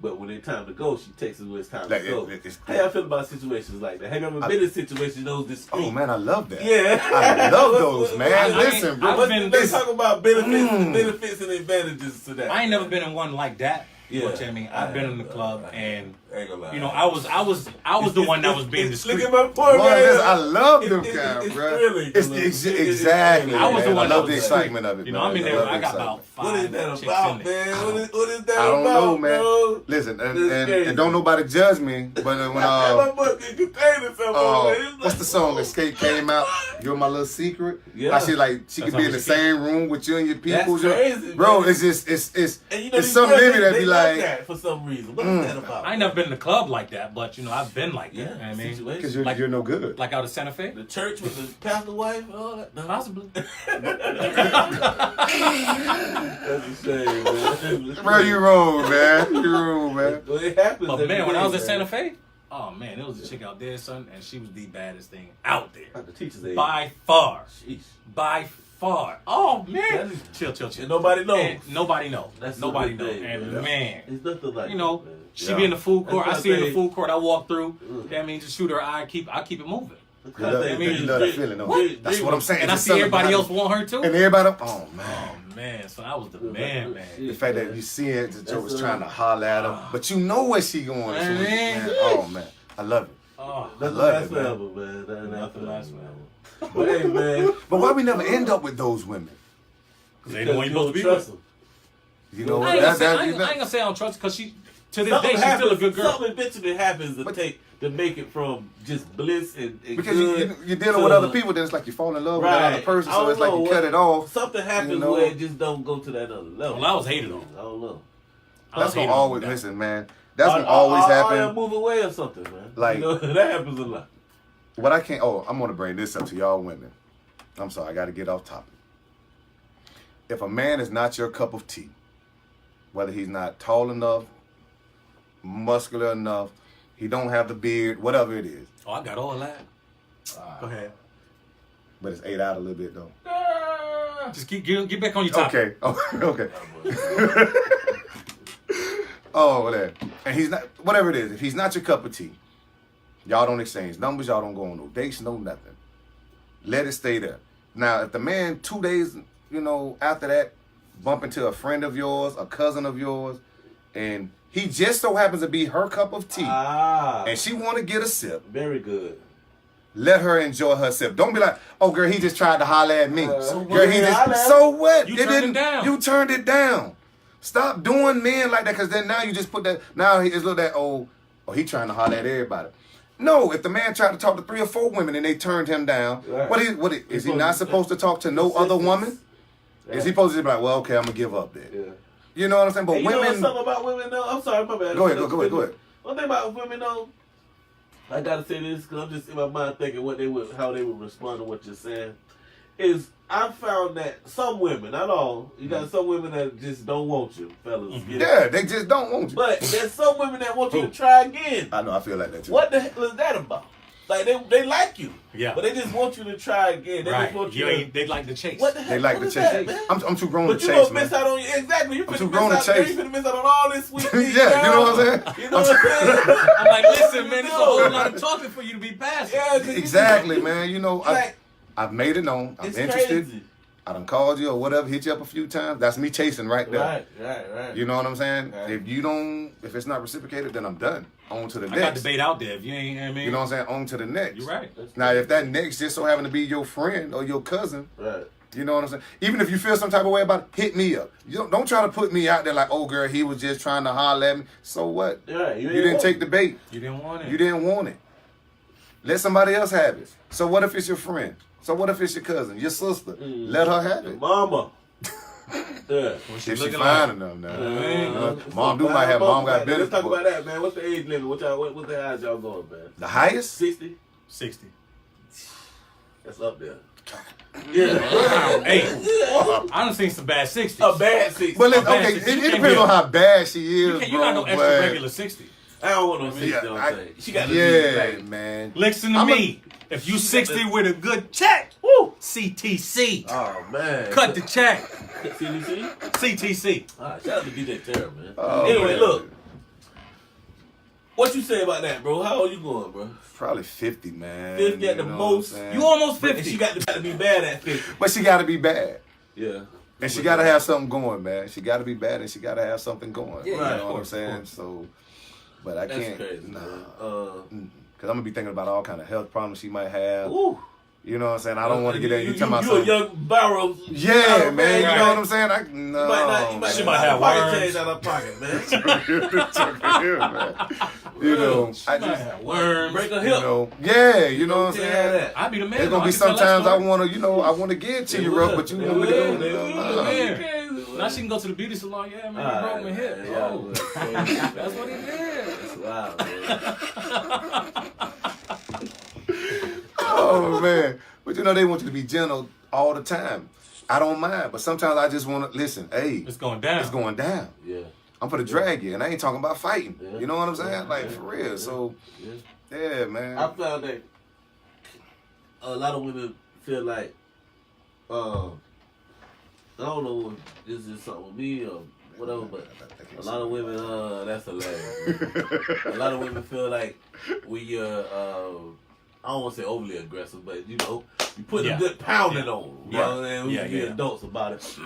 but when it's time to go, she takes it when it's time to go. How y'all feel about situations like that? Have you ever been in situations those discreet? Oh man, I love that. Yeah, I love those, man. Listen, bro. They talk about benefits and advantages to that. I ain't never been in one like that. Yeah, but I mean, I've been in the club and ain't gonna lie. you know, I was the one that was being discreet. Look at my point, man. I love them guys, bro. Exactly. I was the one. I love the excitement of it. You know, I'm in there. I got about 5. What is that about, man? What is that about? I don't know, man. Bro? Listen, and don't nobody judge me. But when what's the song? Escape came out. You're my little secret. Yeah. How she could be in the same room with you and your people. That's crazy, bro. Man. It's just it's some women that be like that for some reason. What is that about? I ain't never been in the club like that, but you know, I've been like that. Yeah, you know what I mean, because you're no good. Like out of Santa Fe, the church with the pastor wife, all that. No. Possibly. That's a shame, man. Bro, you wrong, man. You wrong, man. Well, it happens. But man, when I was at man. Santa Fe, oh man, there was a chick out there, son, and she was the baddest thing out there. The teacher's age. By far. Sheesh. By far. Oh man. Chill. And nobody knows. And nobody knows. That's nobody the knows. thing, And man. man, It's nothing like you know, that, man. she be in the food court. That's I see her in the thing. food court. I walk through. That means just shoot her eye. I keep it moving. You love that feeling, though. That's what I'm saying. And I see everybody else want her too. And everybody, oh man. Oh man, so I was the man. The fact that you see it, the joke was trying to holler at her, but you know where she going. Man. Oh man, I love it. Oh, That's I love last it, man. forever, man. That's the last forever. But hey, man. But why we never end up with those women? They the one you supposed to be trust with. them. You know, I ain't gonna say I don't trust her because she, to this day, she's still a good girl. Something eventually happens to make it from just bliss and because good you're dealing with other people, then it's like you fall in love with that other person, so it's like you cut it off. Something happens where it just don't go to that other level. Well, I was hated on. I don't know. That's gonna always listen, man. That's gonna always happen. Or move away or something, man. Like, you know, that happens a lot. What I can't. Oh, I'm gonna bring this up to y'all women. I'm sorry, I got to get off topic. If a man is not your cup of tea, whether he's not tall enough, muscular enough, he don't have the beard, whatever it is. Oh, I got all that. Go ahead. But it's ate out a little bit though. Just get back on your topic. Okay. Oh, whatever. And he's not, whatever it is, if he's not your cup of tea, y'all don't exchange numbers, y'all don't go on no dates, no nothing. Let it stay there. Now, if the man 2 days, after that, bump into a friend of yours, a cousin of yours, and he just so happens to be her cup of tea, and she want to get a sip. Very good. Let her enjoy her sip. Don't be like, oh, girl, he just tried to holler at me. So what? You turned it down. You turned it down. Stop doing men like that, because then now you just put that, now it's look at, oh, he trying to holler at everybody. No, if the man tried to talk to 3 or 4 women and they turned him down, right. Is he not supposed to talk to no other woman? Right. Is he supposed to be like, well, okay, I'm going to give up then? Yeah. You know what I'm saying? But hey, women... You know something about women, though? I'm sorry, my bad. Go ahead. One thing about women, though, I got to say this because I'm just in my mind thinking how they would respond to what you're saying, is I found that some women, not all, you got some women that just don't want you, fellas. Yeah, they just don't want you. But there's some women that want you to try again. I know, I feel like that too. What the hell is that about? Like they like you, but they just want you to try again. They just want you. They like to chase. What the heck? They like to chase. That, I'm too grown but to chase, you gonna miss out on exactly. I'm too grown to chase. You finna miss out on all this sweet tea. Yeah, you know what I'm saying. You know what I'm saying? I'm like, listen, man, there's a whole lot of talking for you to be passive. Yeah, exactly, man. I've made it known. I'm interested. Crazy. I done called you or whatever, hit you up a few times. That's me chasing right there. Right. You know what I'm saying? Right. If it's not reciprocated, then I'm done. On to the next. I got debate out there. If you ain't, I mean, you know what I'm saying? On to the next. You're right. Now, if that next just so happen to be your friend or your cousin, right. You know what I'm saying? Even if you feel some type of way about it, hit me up. You don't try to put me out there like, oh, girl, he was just trying to holler at me. So what? Right. You didn't take the bait. You didn't want it. You didn't want it. Let somebody else have it. So what if it's your friend? So what if it's your cousin, your sister? Let her have it. Mama. Yeah. If she fine enough now. Mom might have. Mom got business. Let's talk about that, man. What's the age limit? What's the age y'all going, man? The highest? 60? 60. That's up there. Yeah. Hey, I done seen some bad 60s. A bad 60. But okay, it depends on how bad she is, you got no extra regular 60. I don't want no 60, she got to be man. Listen to me. If you 60 with a good check, woo, CTC. Oh, man. Cut the check. CTC? CTC. All right, shout out to DJ Terror, man. Oh, anyway, man. look. What you say about that, bro? How old you going, bro? Probably 50, man. 50 at the most. You almost 50. And she got to be bad at 50. But she got to be bad. Yeah. And she got to have something going, man. She got to be bad and she got to have something going. Yeah, you right, know what I'm saying? So, but I That's can't. crazy, nah. man. Because I'm going to be thinking about all kind of health problems she might have. Ooh. You know what I'm saying? I don't want to get that. You talking about you a something. young Barrow. Yeah, man. You right. know what I'm saying? She might have pocket worms. change out of pocket, man. You know, I just have worms. Break a hip. You know, yeah, you know what I'm Can't saying? have that. I be the man. There's gonna be sometimes I want to, I want to get to you, rough, but you want me to go. Now she can go to the beauty salon. Yeah, man, he broke my hip. Oh, that's what he did. That's wild, man. Oh man, but they want you to be gentle all the time. I don't mind, but sometimes I just want to listen. Hey, it's going down. It's going down. Yeah. I'm for the drag you, and I ain't talking about fighting. Yeah. You know what I'm saying? Like for real. Yeah. So, yeah, man. I found that a lot of women feel like, I don't know if this is something with me or whatever, but a lot of women, that's hilarious. A lot of women feel like we, I don't want to say overly aggressive, but you put a good pounding on them. You know, and we can be adults about it.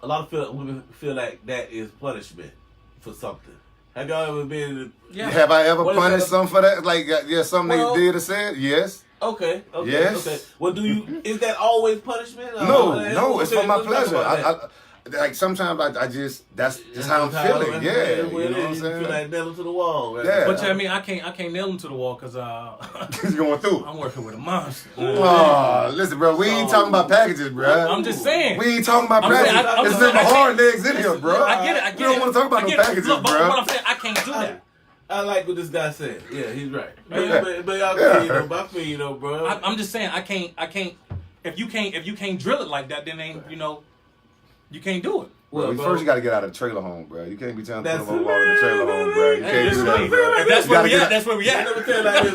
A lot of women feel like that is punishment for something. Have y'all ever been? Have I ever punished some for that? Like, something they did or said? Yes. Okay. Yes. Okay. Well, is that always punishment? No, it's for my pleasure. Like sometimes I just that's just how I'm feeling. Yeah, you know what I'm saying. Feel like nail them to the wall. Right? Yeah, but I mean, I can't nail them to the wall because he's going through. I'm working with a monster. Oh, listen, bro, we ain't talking about packages, bro. I'm just saying. We ain't talking about packages. There's never hard legs in here, bro. I get it. We don't want to talk about no packages, Look, bro. But what I'm saying, I can't do that. I like what this guy said. Yeah, he's right. But y'all I feel you know, bro. I'm just saying, I can't. If you can't drill it like that, then you can't do it. Well, first you got to get out of the trailer home, bro. You can't be telling people to walk in the trailer home, bro. You can't do that, bro. If that's where we at, that's where we at. Let me tell you like this,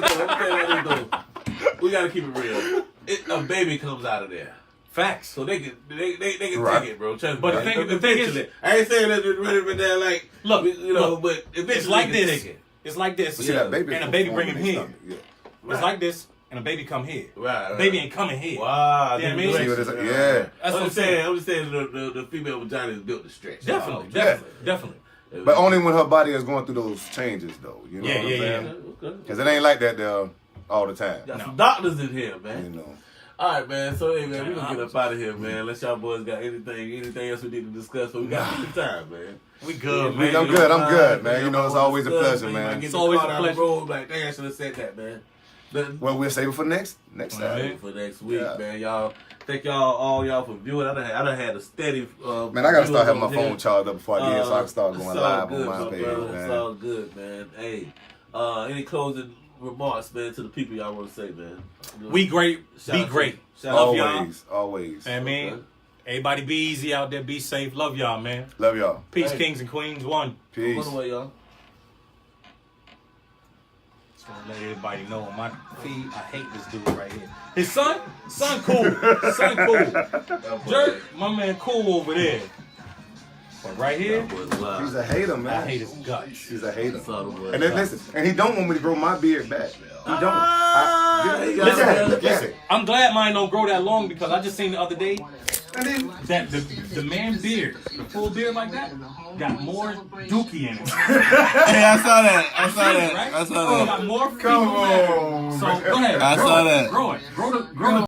though. We got to keep it real. A baby comes out of there. Facts. So they can take it, bro. Trust me. But the thing is, I ain't saying that it's ready there like, look, but eventually it's like they can this. take it. It's like this. See, that baby and a baby bring him here. Yeah. It's like this, and a baby come here. Right. Baby ain't coming here. Wow. You know what I mean? Yeah. That's what I'm saying. I'm just saying the female vagina is built to stretch. Definitely. But only when her body is going through those changes, though. You know what I'm saying? Because it ain't like that there all the time. Got some doctors in here, man. You know. All right, man. So, hey, man, we're going to get up out of here, man. Unless y'all boys got anything else we need to discuss. But we got some time, man. We good, man. I'm good, man. You know, it's always a pleasure, man. It's always a pleasure. Like, dang, I should have said that, man. Well, we'll save it for next time. For next week, man. Y'all, thank all y'all for viewing. I done had a steady. Man, I gotta start having my phone charged up before I get so I can start going live on my page, brother. man. It's all good, man. Hey, any closing remarks, man, to the people y'all want to say, man? We great. Be great. Love y'all. Always. I mean, everybody be easy out there. Be safe. Love y'all, man. Love y'all. Peace, kings and queens. One. Peace. Away, y'all. Just want to let everybody know on my feed, I hate this dude right here. His son cool. Jarrett, my man cool over there. But right here, he's a hater, man. I hate his guts. He's a hater. And then listen, and he don't want me to grow my beard back. He don't. Listen, I'm glad mine don't grow that long because I just seen the other day that the man beard, the full beard like that, got more dookie in it. Yeah, I saw that. Right? I saw that. Got more Come on. So go ahead. I saw that. Grow it. Grow the